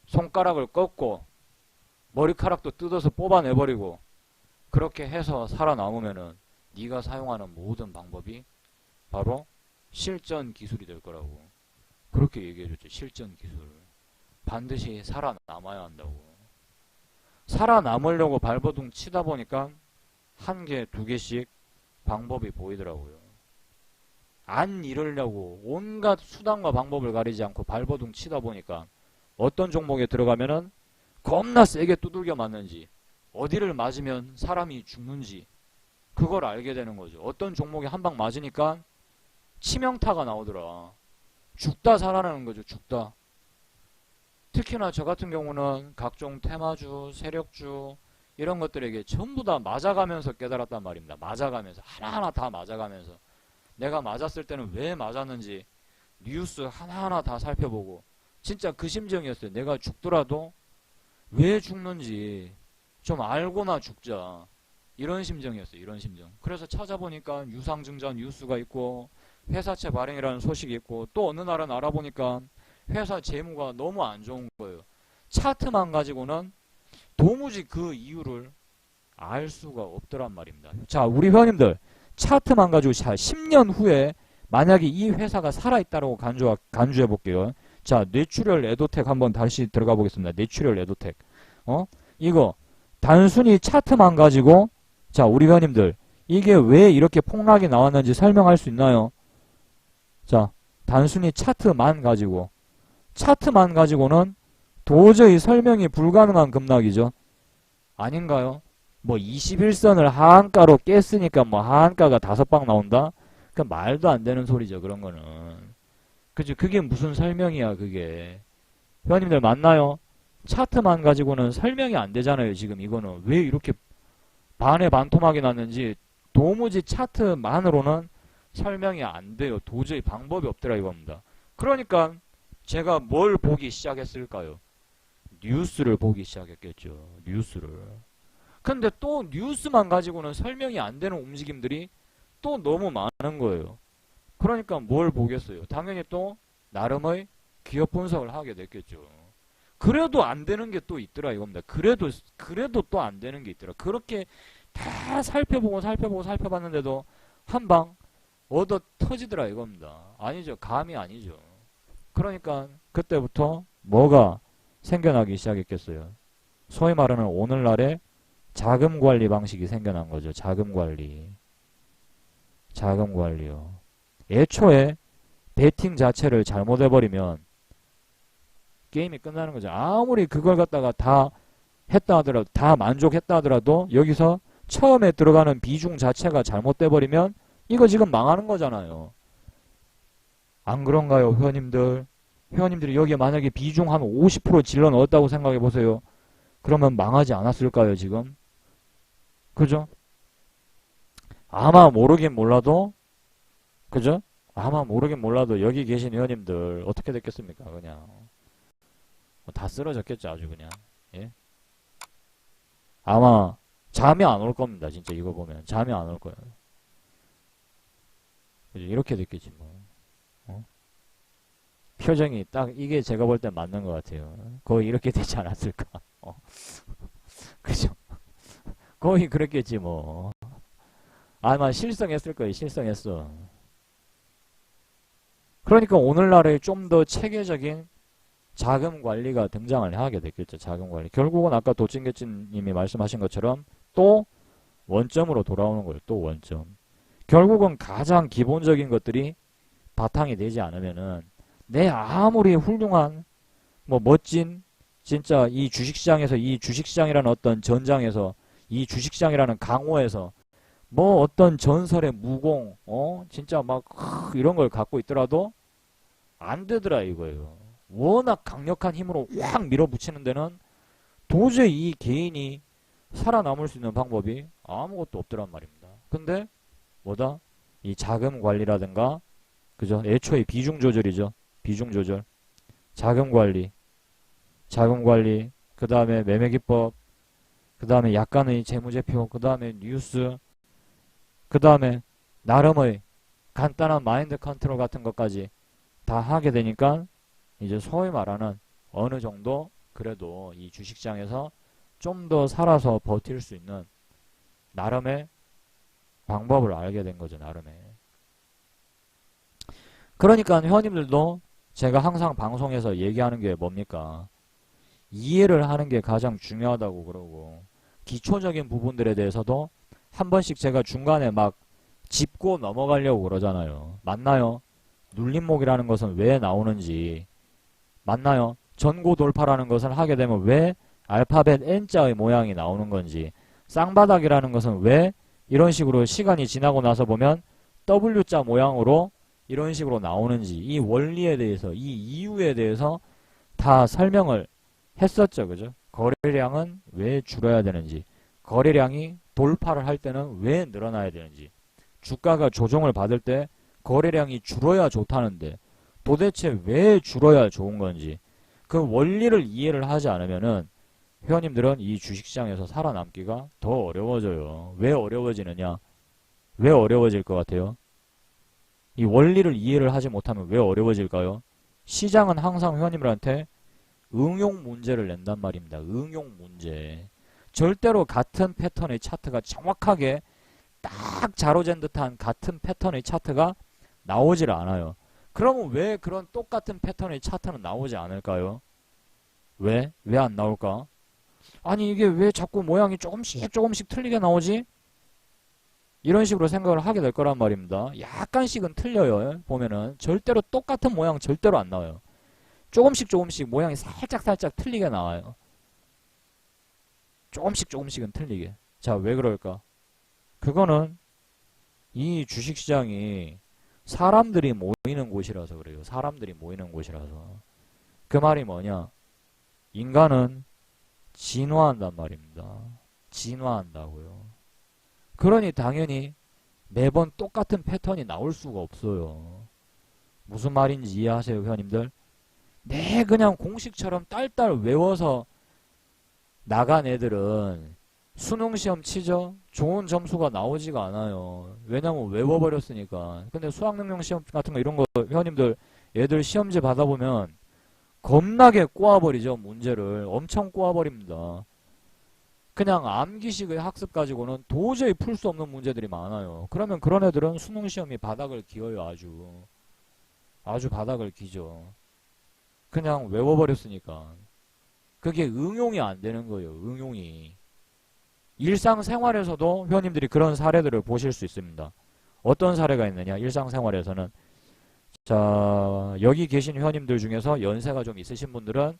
손가락을 꺾고 머리카락도 뜯어서 뽑아내버리고 그렇게 해서 살아남으면은 네가 사용하는 모든 방법이 바로 실전 기술이 될 거라고. 그렇게 얘기해줬죠. 실전 기술. 반드시 살아남아야 한다고. 살아남으려고 발버둥 치다 보니까 한 개, 두 개씩 방법이 보이더라고요. 안 잃으려고 온갖 수단과 방법을 가리지 않고 발버둥 치다 보니까 어떤 종목에 들어가면은 겁나 세게 두들겨 맞는지 어디를 맞으면 사람이 죽는지 그걸 알게 되는 거죠. 어떤 종목에 한 방 맞으니까 치명타가 나오더라. 죽다 살아나는 거죠. 죽다. 특히나 저 같은 경우는 각종 테마주, 세력주 이런 것들에게 전부 다 맞아가면서 깨달았단 말입니다. 맞아가면서 하나하나 다 맞아가면서 내가 맞았을 때는 왜 맞았는지 뉴스 하나하나 다 살펴보고 진짜 그 심정이었어요. 내가 죽더라도 왜 죽는지 좀 알고나 죽자. 이런 심정이었어요. 이런 심정. 그래서 찾아보니까 유상증자 뉴스가 있고 회사채 발행이라는 소식이 있고 또 어느 날은 알아보니까 회사 재무가 너무 안 좋은 거예요. 차트만 가지고는 도무지 그 이유를 알 수가 없더란 말입니다. 자, 우리 회원님들 차트만 가지고 10년 후에 만약에 이 회사가 살아있다고 간주해 볼게요. 자, 뇌출혈 에도텍 한번 다시 들어가 보겠습니다. 뇌출혈 에도텍. 이거 단순히 차트만 가지고 자, 우리 회원님들 이게 왜 이렇게 폭락이 나왔는지 설명할 수 있나요? 자, 단순히 차트만 가지고는 도저히 설명이 불가능한 급락이죠. 아닌가요? 뭐 21선을 하한가로 깼으니까 뭐 하한가가 5방 나온다? 그 말도 안 되는 소리죠. 그런 거는. 그죠? 그게 무슨 설명이야 그게. 회원님들 맞나요? 차트만 가지고는 설명이 안 되잖아요. 지금 이거는. 왜 이렇게 반에 반토막이 났는지 도무지 차트만으로는 설명이 안 돼요. 도저히 방법이 없더라 이겁니다. 그러니까 제가 뭘 보기 시작했을까요? 뉴스를 보기 시작했겠죠. 뉴스를. 근데 또 뉴스만 가지고는 설명이 안 되는 움직임들이 또 너무 많은 거예요. 그러니까 뭘 보겠어요? 당연히 또 나름의 기업 분석을 하게 됐겠죠. 그래도 안 되는 게 또 있더라 이겁니다. 그래도 또 안 되는 게 있더라. 그렇게 다 살펴봤는데도 한 방 얻어 터지더라 이겁니다. 아니죠. 감이 아니죠. 그러니까 그때부터 뭐가 생겨나기 시작했겠어요. 소위 말하는 오늘날의 자금 관리 방식이 생겨난 거죠. 자금 관리요. 애초에 베팅 자체를 잘못해버리면 게임이 끝나는 거죠. 아무리 그걸 갖다가 다 했다 하더라도, 다 만족했다 하더라도 여기서 처음에 들어가는 비중 자체가 잘못돼버리면 이거 지금 망하는 거잖아요. 안 그런가요, 회원님들? 회원님들이 여기에 만약에 비중 한 50% 질러 넣었다고 생각해 보세요. 그러면 망하지 않았을까요, 지금? 그죠? 아마 모르긴 몰라도, 그죠? 아마 모르긴 몰라도 여기 계신 회원님들 어떻게 됐겠습니까, 그냥. 다 쓰러졌겠죠, 아주 그냥. 예? 아마 잠이 안 올 겁니다, 진짜 이거 보면. 잠이 안 올 거예요. 그죠? 이렇게 됐겠지, 뭐. 표정이 딱 이게 제가 볼 땐 맞는 것 같아요. 거의 이렇게 되지 않았을까. 그죠? 거의 그랬겠지 뭐. 아마 실성했을 거예요. 실성했어. 그러니까 오늘날에 좀 더 체계적인 자금 관리가 등장을 하게 됐겠죠. 자금 관리. 결국은 아까 도찐개찐님이 말씀하신 것처럼 또 원점으로 돌아오는 거예요. 또 원점. 결국은 가장 기본적인 것들이 바탕이 되지 않으면은 내 아무리 훌륭한 뭐 멋진 진짜 이 주식시장에서 이 주식시장이라는 어떤 전장에서 이 주식시장이라는 강호에서 뭐 어떤 전설의 무공 진짜 막 이런 걸 갖고 있더라도 안 되더라 이거예요. 워낙 강력한 힘으로 확 밀어붙이는 데는 도저히 이 개인이 살아남을 수 있는 방법이 아무것도 없더란 말입니다. 근데 뭐다? 이 자금 관리라든가 그죠? 애초에 비중 조절이죠. 비중 조절. 자금 관리, 그 다음에 매매 기법, 그 다음에 약간의 재무제표, 그 다음에 뉴스, 그 다음에 나름의 간단한 마인드 컨트롤 같은 것까지 다 하게 되니까 이제 소위 말하는 어느 정도 그래도 이 주식시장에서 좀 더 살아서 버틸 수 있는 나름의 방법을 알게 된 거죠. 나름의. 그러니까 회원님들도 제가 항상 방송에서 얘기하는 게 뭡니까? 이해를 하는 게 가장 중요하다고 그러고 기초적인 부분들에 대해서도 한 번씩 제가 중간에 막 짚고 넘어가려고 그러잖아요. 맞나요? 눌림목이라는 것은 왜 나오는지 맞나요? 전고 돌파라는 것을 하게 되면 왜 알파벳 N자의 모양이 나오는 건지 쌍바닥이라는 것은 왜 이런 식으로 시간이 지나고 나서 보면 W자 모양으로 이런 식으로 나오는지 이 원리에 대해서 이 이유에 대해서 다 설명을 했었죠. 그죠? 거래량은 왜 줄어야 되는지 거래량이 돌파를 할 때는 왜 늘어나야 되는지 주가가 조정을 받을 때 거래량이 줄어야 좋다는데 도대체 왜 줄어야 좋은 건지 그 원리를 이해를 하지 않으면은 회원님들은 이 주식시장에서 살아남기가 더 어려워져요. 왜 어려워지느냐? 왜 어려워질 것 같아요? 이 원리를 이해를 하지 못하면 왜 어려워질까요? 시장은 항상 회원님들한테 응용 문제를 낸단 말입니다. 응용 문제. 절대로 같은 패턴의 차트가 정확하게 딱 자로잰 듯한 같은 패턴의 차트가 나오질 않아요. 그러면 왜 그런 똑같은 패턴의 차트는 나오지 않을까요? 왜? 왜 안 나올까? 아니 이게 왜 자꾸 모양이 조금씩 틀리게 나오지? 이런 식으로 생각을 하게 될 거란 말입니다. 약간씩은 틀려요. 보면은 절대로 똑같은 모양 절대로 안 나와요. 조금씩 모양이 살짝 틀리게 나와요. 조금씩은 틀리게. 자, 왜 그럴까? 그거는 이 주식시장이 사람들이 모이는 곳이라서 그래요. 사람들이 모이는 곳이라서. 그 말이 뭐냐? 인간은 진화한단 말입니다. 진화한다고요. 그러니 당연히 매번 똑같은 패턴이 나올 수가 없어요. 무슨 말인지 이해하세요, 회원님들? 그냥 공식처럼 딸딸 외워서 나간 애들은 수능시험 치죠? 좋은 점수가 나오지가 않아요. 왜냐면 외워버렸으니까. 근데 수학능력 시험 같은 거 이런 거 회원님들 애들 시험지 받아보면 겁나게 꼬아버리죠. 문제를. 엄청 꼬아버립니다. 그냥 암기식의 학습 가지고는 도저히 풀 수 없는 문제들이 많아요. 그러면 그런 애들은 수능시험이 바닥을 기어요. 아주 바닥을 기죠. 그냥 외워버렸으니까. 그게 응용이 안 되는 거예요. 응용이. 일상생활에서도 회원님들이 그런 사례들을 보실 수 있습니다. 어떤 사례가 있느냐? 일상생활에서는 자, 여기 계신 회원님들 중에서 연세가 좀 있으신 분들은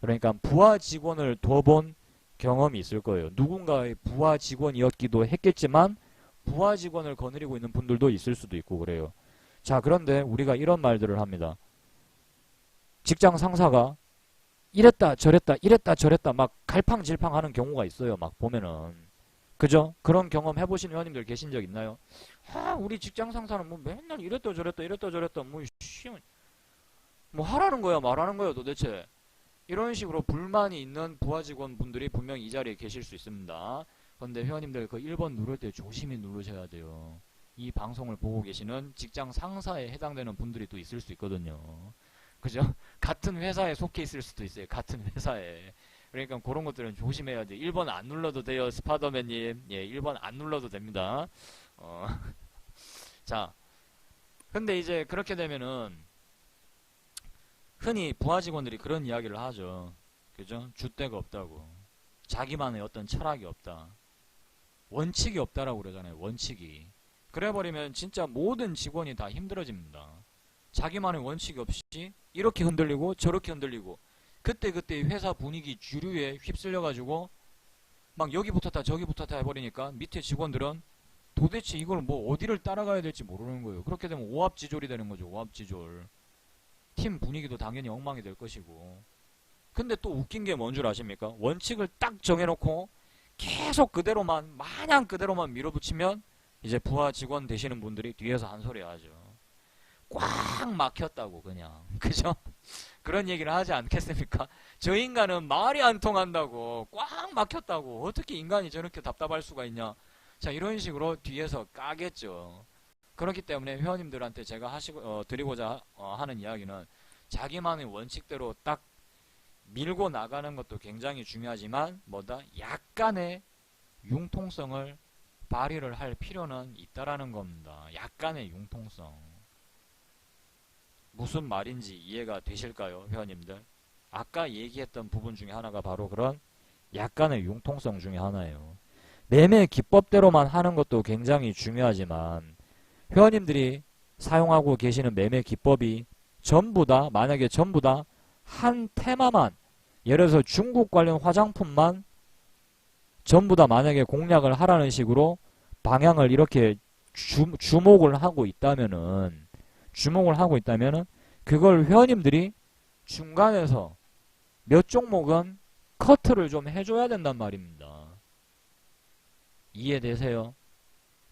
그러니까 부하 직원을 둬본 경험이 있을 거예요. 누군가의 부하 직원이었기도 했겠지만 부하 직원을 거느리고 있는 분들도 있을 수도 있고 그래요. 자, 그런데 우리가 이런 말들을 합니다. 직장 상사가 이랬다 저랬다 막 갈팡질팡 하는 경우가 있어요. 막 보면은. 그죠? 그런 경험 해보신 회원님들 계신 적 있나요? 우리 직장 상사는 뭐 맨날 이랬다 저랬다 뭐 하라는 거야 말하는 거야 도대체. 이런 식으로 불만이 있는 부하 직원분들이 분명히 이 자리에 계실 수 있습니다. 그런데 회원님들 그 1번 누를 때 조심히 누르셔야 돼요. 이 방송을 보고 계시는 직장 상사에 해당되는 분들이 또 있을 수 있거든요. 그죠? 같은 회사에 속해 있을 수도 있어요. 같은 회사에. 그러니까 그런 것들은 조심해야 돼요. 1번 안 눌러도 돼요. 스파더맨님. 예, 1번 안 눌러도 됩니다. 자, 근데 이제 그렇게 되면은 흔히 부하 직원들이 그런 이야기를 하죠. 그죠? 줏대가 없다고. 자기만의 어떤 철학이 없다. 원칙이 없다라고 그러잖아요. 원칙이. 그래버리면 진짜 모든 직원이 다 힘들어집니다. 자기만의 원칙이 없이 이렇게 흔들리고 저렇게 흔들리고 그때 회사 분위기 주류에 휩쓸려가지고 막 여기 붙었다 저기 붙었다 해버리니까 밑에 직원들은 도대체 이걸 뭐 어디를 따라가야 될지 모르는 거예요. 그렇게 되면 오합지졸이 되는 거죠. 오합지졸. 팀 분위기도 당연히 엉망이 될 것이고. 근데 또 웃긴 게 뭔 줄 아십니까? 원칙을 딱 정해놓고 계속 그대로만 마냥 그대로만 밀어붙이면 이제 부하 직원 되시는 분들이 뒤에서 한 소리 하죠. 꽉 막혔다고 그냥 그죠? 그런 얘기를 하지 않겠습니까? 저 인간은 말이 안 통한다고 꽉 막혔다고 어떻게 인간이 저렇게 답답할 수가 있냐. 자 이런 식으로 뒤에서 까겠죠. 그렇기 때문에 회원님들한테 제가 드리고자 하는 이야기는 자기만의 원칙대로 딱 밀고 나가는 것도 굉장히 중요하지만 뭐다 약간의 융통성을 발휘를 할 필요는 있다라는 겁니다. 약간의 융통성. 무슨 말인지 이해가 되실까요, 회원님들? 아까 얘기했던 부분 중에 하나가 바로 그런 약간의 융통성 중에 하나예요. 매매 기법대로만 하는 것도 굉장히 중요하지만 회원님들이 사용하고 계시는 매매 기법이 전부 다 만약에 전부 다 한 테마만 예를 들어서 중국 관련 화장품만 전부 다 만약에 공략을 하라는 식으로 방향을 이렇게 주목을 하고 있다면은 그걸 회원님들이 중간에서 몇 종목은 커트를 좀 해줘야 된단 말입니다. 이해되세요?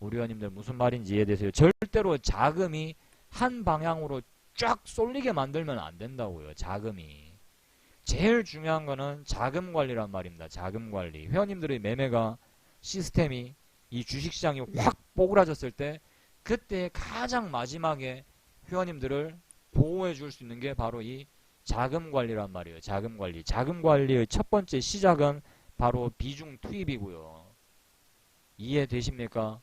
우리 회원님들 무슨 말인지 이해되세요? 절대로 자금이 한 방향으로 쫙 쏠리게 만들면 안 된다고요. 자금이. 제일 중요한 거는 자금 관리란 말입니다. 자금 관리. 회원님들의 매매가 시스템이 이 주식시장이 확 뽀그라졌을 때 그때 가장 마지막에 회원님들을 보호해 줄 수 있는 게 바로 이 자금 관리란 말이에요. 자금 관리. 자금 관리의 첫 번째 시작은 바로 비중 투입이고요. 이해되십니까?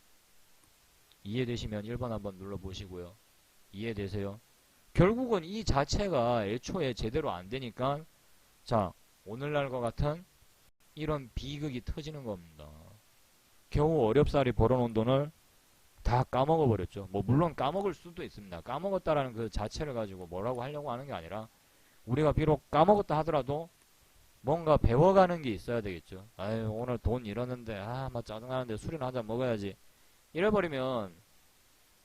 이해되시면 1번 한번 눌러보시고요. 이해되세요? 결국은 이 자체가 애초에 제대로 안 되니까 자 오늘날과 같은 이런 비극이 터지는 겁니다. 겨우 어렵사리 벌어놓은 돈을 다 까먹어 버렸죠. 뭐 물론 까먹을 수도 있습니다. 까먹었다라는 그 자체를 가지고 뭐라고 하려고 하는 게 아니라 우리가 비록 까먹었다 하더라도 뭔가 배워가는 게 있어야 되겠죠. 아유 오늘 돈 잃었는데 막 짜증나는데 술이나 한잔 먹어야지. 이래버리면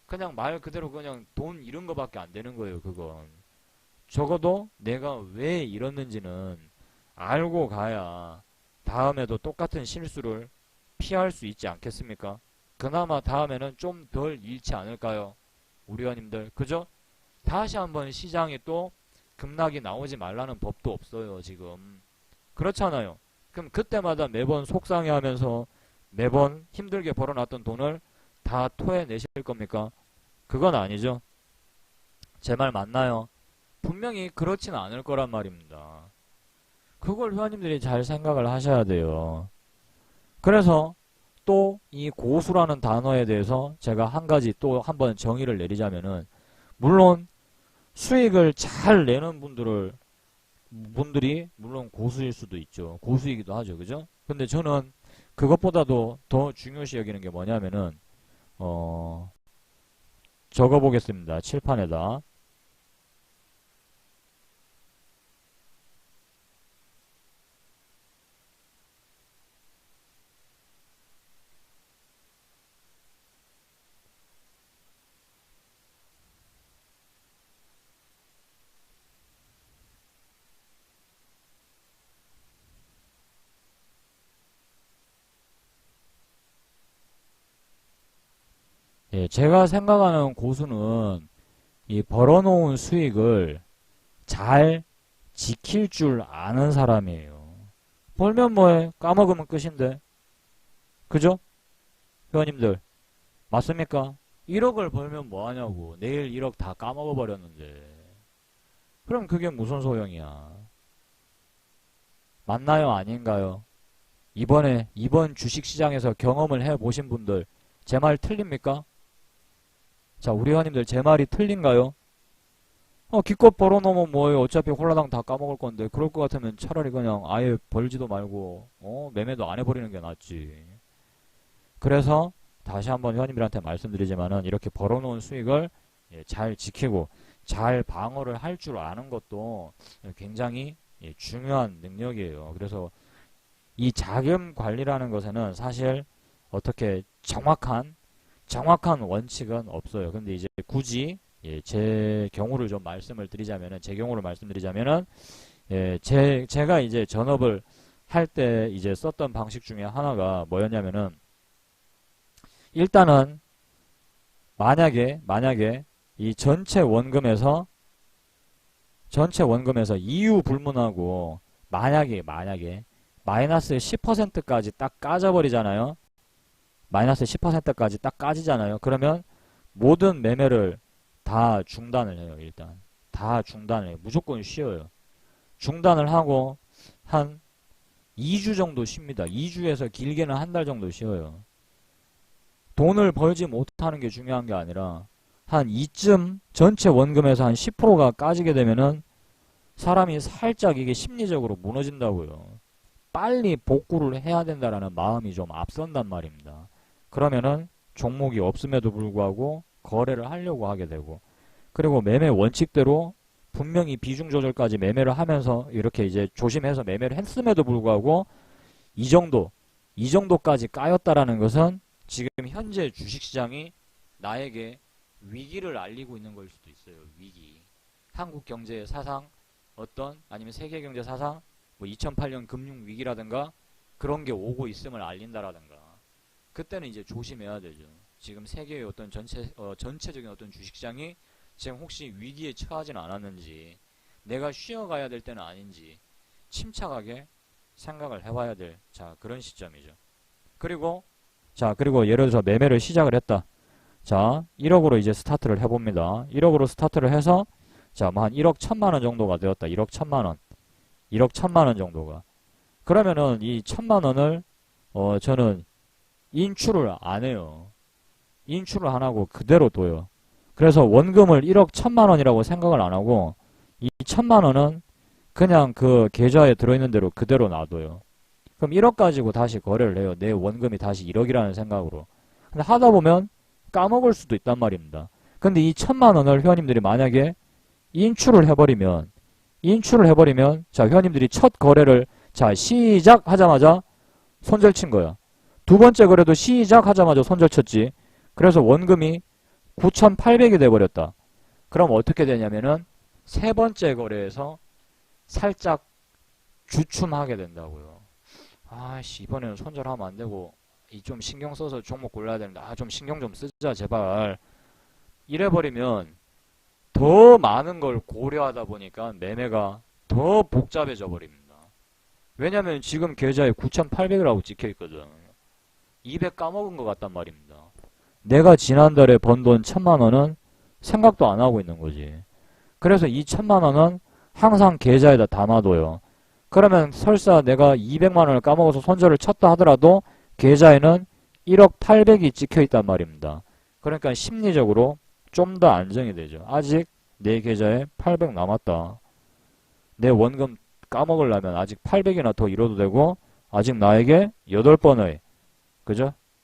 그냥 말 그대로 그냥 돈 잃은 거밖에 안 되는 거예요. 그건 적어도 내가 왜 잃었는지는 알고 가야 다음에도 똑같은 실수를 피할 수 있지 않겠습니까? 그나마 다음에는 좀 덜 잃지 않을까요? 우리 회원님들 그죠? 다시 한번 시장에 또 급락이 나오지 말라는 법도 없어요. 지금 그렇잖아요. 그럼 그때마다 매번 속상해하면서 매번 힘들게 벌어놨던 돈을 다 토해내실 겁니까? 그건 아니죠. 제 말 맞나요? 분명히 그렇진 않을 거란 말입니다. 그걸 회원님들이 잘 생각을 하셔야 돼요. 그래서 또 이 고수라는 단어에 대해서 제가 한 가지 또 한번 정의를 내리자면은 물론 수익을 잘 내는 분들이 물론 고수일 수도 있죠. 고수이기도 하죠. 그죠? 근데 저는 그것보다도 더 중요시 여기는 게 뭐냐면은 적어보겠습니다. 칠판에다. 예, 제가 생각하는 고수는 이 벌어놓은 수익을 잘 지킬 줄 아는 사람이에요. 벌면 뭐해? 까먹으면 끝인데. 그죠? 회원님들. 맞습니까? 1억을 벌면 뭐하냐고. 내일 1억 다 까먹어 버렸는데. 그럼 그게 무슨 소용이야. 맞나요? 아닌가요? 이번 주식시장에서 경험을 해보신 분들, 제 말 틀립니까? 자, 우리 회원님들 제 말이 틀린가요? 기껏 벌어놓으면 뭐예요? 어차피 홀라당 다 까먹을 건데, 그럴 것 같으면 차라리 그냥 아예 벌지도 말고, 매매도 안 해버리는 게 낫지. 그래서, 다시 한번 회원님들한테 말씀드리지만은, 이렇게 벌어놓은 수익을 잘 지키고, 잘 방어를 할 줄 아는 것도 굉장히 중요한 능력이에요. 그래서, 이 자금 관리라는 것에는 사실, 어떻게 정확한 원칙은 없어요. 근데 이제 굳이 제 경우를 좀 말씀드리자면은 제가 이제 전업을 할 때 이제 썼던 방식 중에 하나가 뭐였냐면은 일단은 만약에 이 전체 원금에서 이유 불문하고 만약에 마이너스 10%까지 딱 까져버리잖아요. 마이너스 10%까지 딱 까지잖아요. 그러면 모든 매매를 다 중단을 해요. 일단 다 중단을 해요. 무조건 쉬어요. 중단을 하고 한 2주 정도 쉽니다. 2주에서 길게는 한 달 정도 쉬어요. 돈을 벌지 못하는 게 중요한 게 아니라 한 이쯤 전체 원금에서 한 10%가 까지게 되면은 사람이 살짝 이게 심리적으로 무너진다고요. 빨리 복구를 해야 된다라는 마음이 좀 앞선단 말입니다. 그러면은 종목이 없음에도 불구하고 거래를 하려고 하게 되고, 그리고 매매 원칙대로 분명히 비중 조절까지 매매를 하면서 이렇게 이제 조심해서 매매를 했음에도 불구하고 이 정도까지 까였다라는 것은 지금 현재 주식시장이 나에게 위기를 알리고 있는 걸 수도 있어요. 위기. 한국 경제의 사상, 아니면 세계 경제 사상, 뭐 2008년 금융위기라든가 그런 게 오고 있음을 알린다라든가. 그때는 이제 조심해야 되죠. 지금 세계의 어떤 전체적인 어떤 주식시장이 지금 혹시 위기에 처하진 않았는지, 내가 쉬어가야 될 때는 아닌지 침착하게 생각을 해봐야 될, 그런 시점이죠. 그리고 예를 들어서 매매를 시작을 했다. 1억으로 이제 스타트를 해봅니다. 1억으로 스타트를 해서 뭐 한 1억 1천만원 정도가 되었다. 1억 1천만원. 1억 1천만원 정도가. 그러면은 이 1천만원을 저는 인출을 안 해요. 인출을 안 하고 그대로 둬요. 그래서 원금을 1억 1천만원이라고 생각을 안 하고 이 1천만원은 그냥 그 계좌에 들어있는 대로 그대로 놔둬요. 그럼 1억 가지고 다시 거래를 해요. 내 원금이 다시 1억이라는 생각으로. 근데 하다 보면 까먹을 수도 있단 말입니다. 근데 이 1천만원을 회원님들이 만약에 인출을 해버리면 회원님들이 첫 거래를 시작하자마자 손절 친 거야. 두 번째 거래도 시작하자마자 손절 쳤지. 그래서 원금이 9,800이 돼버렸다. 그럼 어떻게 되냐면은 세 번째 거래에서 살짝 주춤하게 된다고요. 아씨, 이번에는 손절하면 안 되고 이 좀 신경 써서 종목 골라야 되는데 좀 신경 좀 쓰자 제발. 이래버리면 더 많은 걸 고려하다 보니까 매매가 더 복잡해져 버립니다. 왜냐면 지금 계좌에 9,800이라고 찍혀있거든. 200 까먹은 것 같단 말입니다. 내가 지난달에 번 돈 1,000만원은 생각도 안 하고 있는 거지. 그래서 이 1,000만원은 항상 계좌에다 담아둬요. 그러면 설사 내가 200만원을 까먹어서 손절을 쳤다 하더라도 계좌에는 1억 800이 찍혀있단 말입니다. 그러니까 심리적으로 좀 더 안정이 되죠. 아직 내 계좌에 800 남았다. 내 원금 까먹으려면 아직 800이나 더 잃어도 되고 아직 나에게 8번의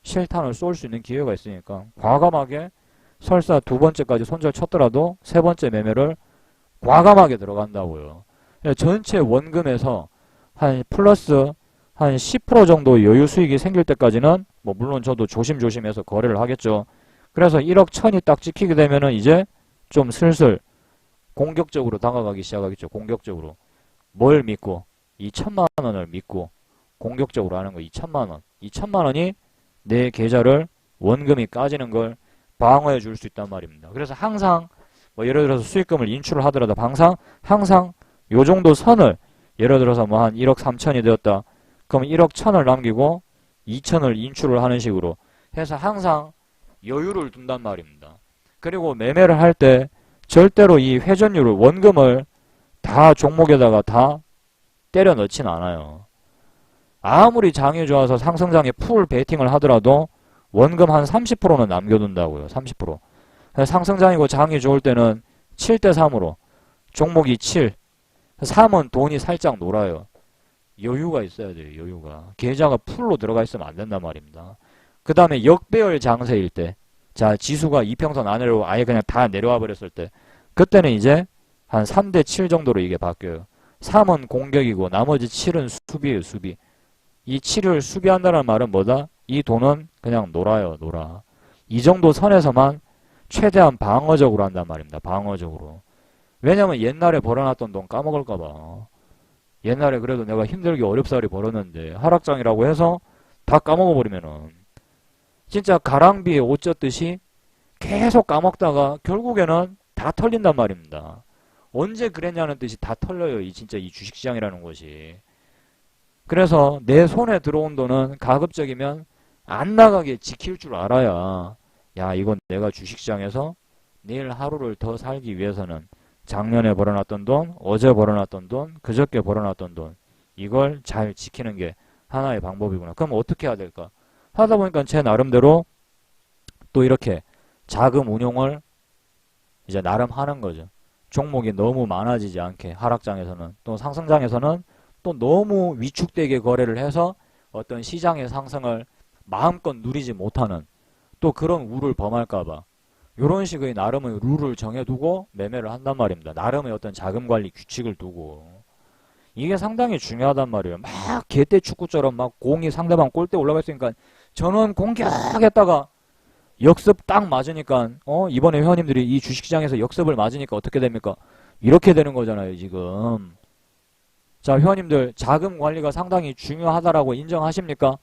실탄을 쏠 수 있는 기회가 있으니까 과감하게, 설사 두 번째까지 손절 쳤더라도 세 번째 매매를 과감하게 들어간다고요. 전체 원금에서 한 플러스 한 10% 정도 여유 수익이 생길 때까지는 뭐 물론 저도 조심조심해서 거래를 하겠죠. 그래서 1억 1천이 딱 찍히게 되면은 이제 좀 슬슬 공격적으로 다가가기 시작하겠죠. 공격적으로. 뭘 믿고? 2천만 원을 믿고 공격적으로 하는 거. 2천만 원. 2천만 원이 내 계좌를 원금이 까지는 걸 방어해 줄 수 있단 말입니다. 그래서 항상 뭐 예를 들어서 수익금을 인출을 하더라도 항상 요 정도 선을, 예를 들어서 뭐 한 1억 3천이 되었다. 그럼 1억 1천을 남기고 2천을 인출을 하는 식으로 해서 항상 여유를 둔단 말입니다. 그리고 매매를 할 때 절대로 이 회전율을, 원금을 다 종목에다가 다 때려 넣진 않아요. 아무리 장이 좋아서 상승장에 풀 베이팅을 하더라도 원금 한 30%는 남겨둔다고요. 30%. 상승장이고 장이 좋을 때는 7대3으로 종목이 7, 3은 돈이 살짝 놀아요. 여유가 있어야 돼요. 여유가. 계좌가 풀로 들어가 있으면 안 된단 말입니다. 그 다음에 역배열 장세일 때, 지수가 이평선 안으로 아예 그냥 다 내려와 버렸을 때, 그때는 이제 한 3대7 정도로 이게 바뀌어요. 3은 공격이고 나머지 7은 수비예요. 수비. 이 7을 수비한다는 말은 뭐다? 이 돈은 그냥 놀아요. 놀아. 이 정도 선에서만 최대한 방어적으로 한단 말입니다. 방어적으로. 왜냐면 옛날에 벌어놨던 돈 까먹을까봐. 옛날에 그래도 내가 힘들게 어렵사리 벌었는데 하락장이라고 해서 다 까먹어버리면은 진짜 가랑비에 옷 젖듯이 계속 까먹다가 결국에는 다 털린단 말입니다. 언제 그랬냐는 뜻이 다 털려요. 진짜 이 주식시장이라는 것이. 그래서 내 손에 들어온 돈은 가급적이면 안 나가게 지킬 줄 알아야, 야, 이건 내가 주식시장에서 내일 하루를 더 살기 위해서는 작년에 벌어놨던 돈, 어제 벌어놨던 돈, 그저께 벌어놨던 돈, 이걸 잘 지키는 게 하나의 방법이구나. 그럼 어떻게 해야 될까? 하다 보니까 제 나름대로 또 이렇게 자금 운용을 이제 나름 하는 거죠. 종목이 너무 많아지지 않게, 하락장에서는. 또 상승장에서는 또 너무 위축되게 거래를 해서 어떤 시장의 상승을 마음껏 누리지 못하는 또 그런 우를 범할까봐 이런 식의 나름의 룰을 정해두고 매매를 한단 말입니다. 나름의 어떤 자금관리 규칙을 두고. 이게 상당히 중요하단 말이에요. 막 개떼 축구처럼 막 공이 상대방 골대 올라가 있으니까 저는 공격했다가 역습 딱 맞으니까 이번에 회원님들이 이 주식시장에서 역습을 맞으니까 어떻게 됩니까? 이렇게 되는 거잖아요, 지금. 자, 회원님들 자금 관리가 상당히 중요하다라고 인정하십니까?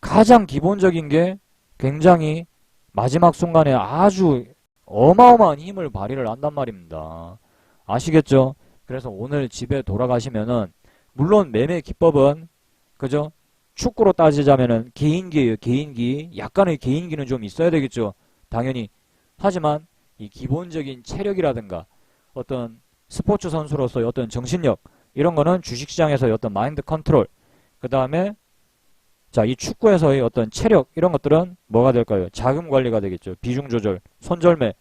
가장 기본적인 게 굉장히 마지막 순간에 아주 어마어마한 힘을 발휘를 한단 말입니다. 아시겠죠? 그래서 오늘 집에 돌아가시면은 물론 매매 기법은 그죠? 축구로 따지자면은 개인기예요. 개인기. 약간의 개인기는 좀 있어야 되겠죠. 당연히. 하지만 이 기본적인 체력이라든가 어떤 스포츠 선수로서의 어떤 정신력 이런 거는 주식시장에서의 어떤 마인드 컨트롤 그 다음에 자, 이 축구에서의 어떤 체력 이런 것들은 뭐가 될까요? 자금 관리가 되겠죠. 비중 조절, 손절매.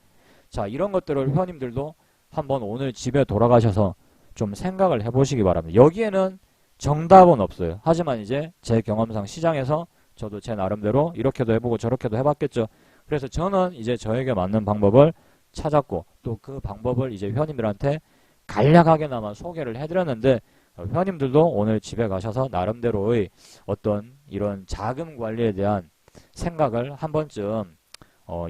자, 이런 것들을 회원님들도 한번 오늘 집에 돌아가셔서 좀 생각을 해보시기 바랍니다. 여기에는 정답은 없어요. 하지만 이제 제 경험상 시장에서 저도 제 나름대로 이렇게도 해보고 저렇게도 해봤겠죠. 그래서 저는 이제 저에게 맞는 방법을 찾았고 또 그 방법을 이제 회원님들한테 간략하게나마 소개를 해드렸는데 회원님들도 오늘 집에 가셔서 나름대로의 어떤 이런 자금 관리에 대한 생각을 한 번쯤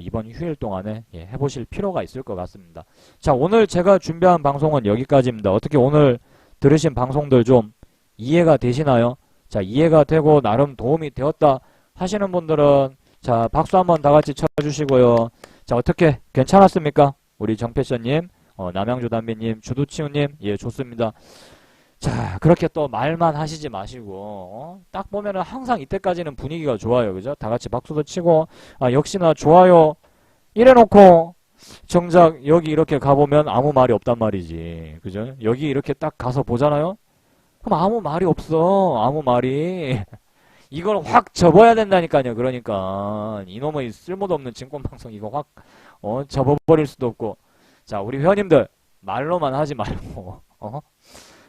이번 휴일 동안에 해보실 필요가 있을 것 같습니다. 자, 오늘 제가 준비한 방송은 여기까지입니다. 어떻게 오늘 들으신 방송들 좀 이해가 되시나요? 자, 이해가 되고 나름 도움이 되었다 하시는 분들은 자, 박수 한번 다 같이 쳐주시고요. 자, 어떻게 괜찮았습니까? 우리 정패션님, 남양주 담비님, 주두치우님, 예, 좋습니다. 자, 그렇게 또 말만 하시지 마시고 딱 보면은 항상 이때까지는 분위기가 좋아요. 그죠? 다 같이 박수도 치고 역시나 좋아요 이래놓고 정작 여기 이렇게 가보면 아무 말이 없단 말이지. 그죠? 여기 이렇게 딱 가서 보잖아요? 그럼 아무 말이 없어. 아무 말이. 이걸 확 접어야 된다니까요. 그러니까 이놈의 쓸모도 없는 증권방송 이거 확 접어버릴 수도 없고. 자, 우리 회원님들 말로만 하지 말고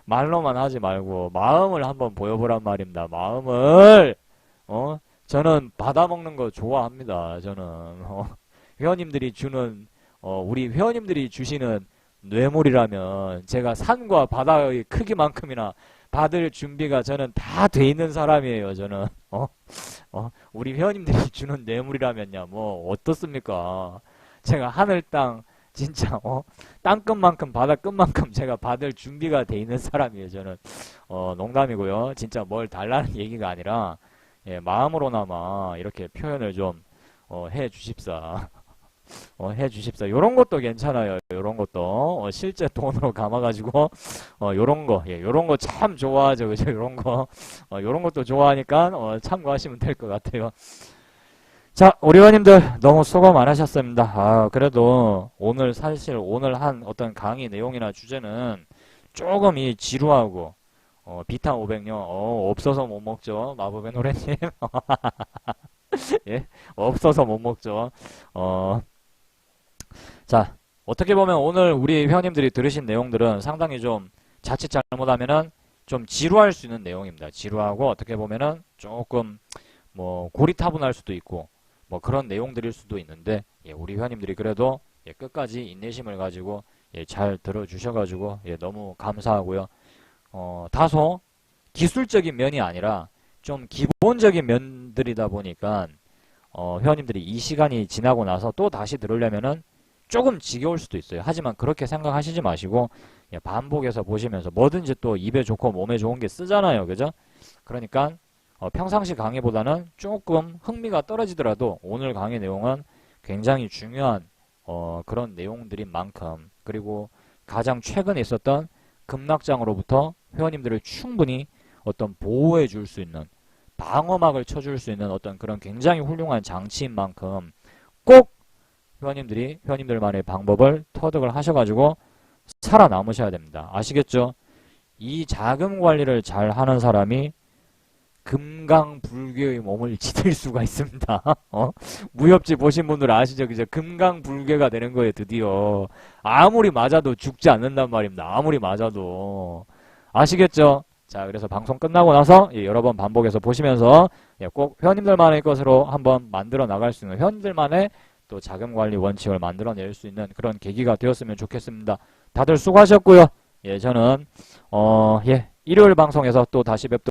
말로만 하지 말고 마음을 한번 보여보란 말입니다. 마음을 저는 받아먹는 거 좋아합니다. 저는 회원님들이 주는 우리 회원님들이 주시는 뇌물이라면 제가 산과 바다의 크기만큼이나 받을 준비가 저는 다 돼 있는 사람이에요. 저는 우리 회원님들이 주는 뇌물이라면요 뭐 어떻습니까? 제가 하늘 땅 진짜 땅끝만큼 바다 끝만큼 제가 받을 준비가 돼 있는 사람이에요. 저는 농담이고요. 진짜 뭘 달라는 얘기가 아니라 마음으로나마 이렇게 표현을 좀 해 주십사. 해 주십사. 요런 것도 괜찮아요. 요런 것도 실제 돈으로 감아가지고 요런 거 요런 거 참 좋아하죠. 그죠? 요런 거 요런 것도 좋아하니까 참고하시면 될 것 같아요. 자, 우리 회원님들 너무 수고 많으셨습니다. 그래도 오늘 사실 오늘 한 어떤 강의 내용이나 주제는 조금 이 지루하고 비타 500요. 없어서 못 먹죠. 마법의 노래님. 예, 없어서 못 먹죠. 자, 어떻게 보면 오늘 우리 회원님들이 들으신 내용들은 상당히 좀 자칫 잘못하면은 좀 지루할 수 있는 내용입니다. 지루하고 어떻게 보면은 조금 뭐 고리타분할 수도 있고 뭐 그런 내용들일 수도 있는데 우리 회원님들이 그래도 끝까지 인내심을 가지고 잘 들어주셔가지고 너무 감사하고요. 다소 기술적인 면이 아니라 좀 기본적인 면들이다 보니까 회원님들이 이 시간이 지나고 나서 또 다시 들으려면은 조금 지겨울 수도 있어요. 하지만 그렇게 생각하시지 마시고 반복해서 보시면서 뭐든지 또 입에 좋고 몸에 좋은 게 쓰잖아요. 그죠? 그러니까 평상시 강의보다는 조금 흥미가 떨어지더라도 오늘 강의 내용은 굉장히 중요한 그런 내용들인 만큼, 그리고 가장 최근에 있었던 급락장으로부터 회원님들을 충분히 어떤 보호해 줄 수 있는, 방어막을 쳐줄 수 있는 어떤 그런 굉장히 훌륭한 장치인 만큼 꼭 회원님들만의 방법을 터득을 하셔가지고 살아남으셔야 됩니다. 아시겠죠? 이 자금 관리를 잘 하는 사람이 금강불괴의 몸을 지닐 수가 있습니다. 무협지 보신 분들 아시죠? 그죠? 금강불괴가 되는 거예요, 드디어. 아무리 맞아도 죽지 않는단 말입니다. 아무리 맞아도. 아시겠죠? 자, 그래서 방송 끝나고 나서 여러 번 반복해서 보시면서 꼭 회원님들만의 것으로 한번 만들어 나갈 수 있는, 회원님들만의 또 자금 관리 원칙을 만들어낼 수 있는 그런 계기가 되었으면 좋겠습니다. 다들 수고하셨고요. 저는 일요일 방송에서 또 다시 뵙도록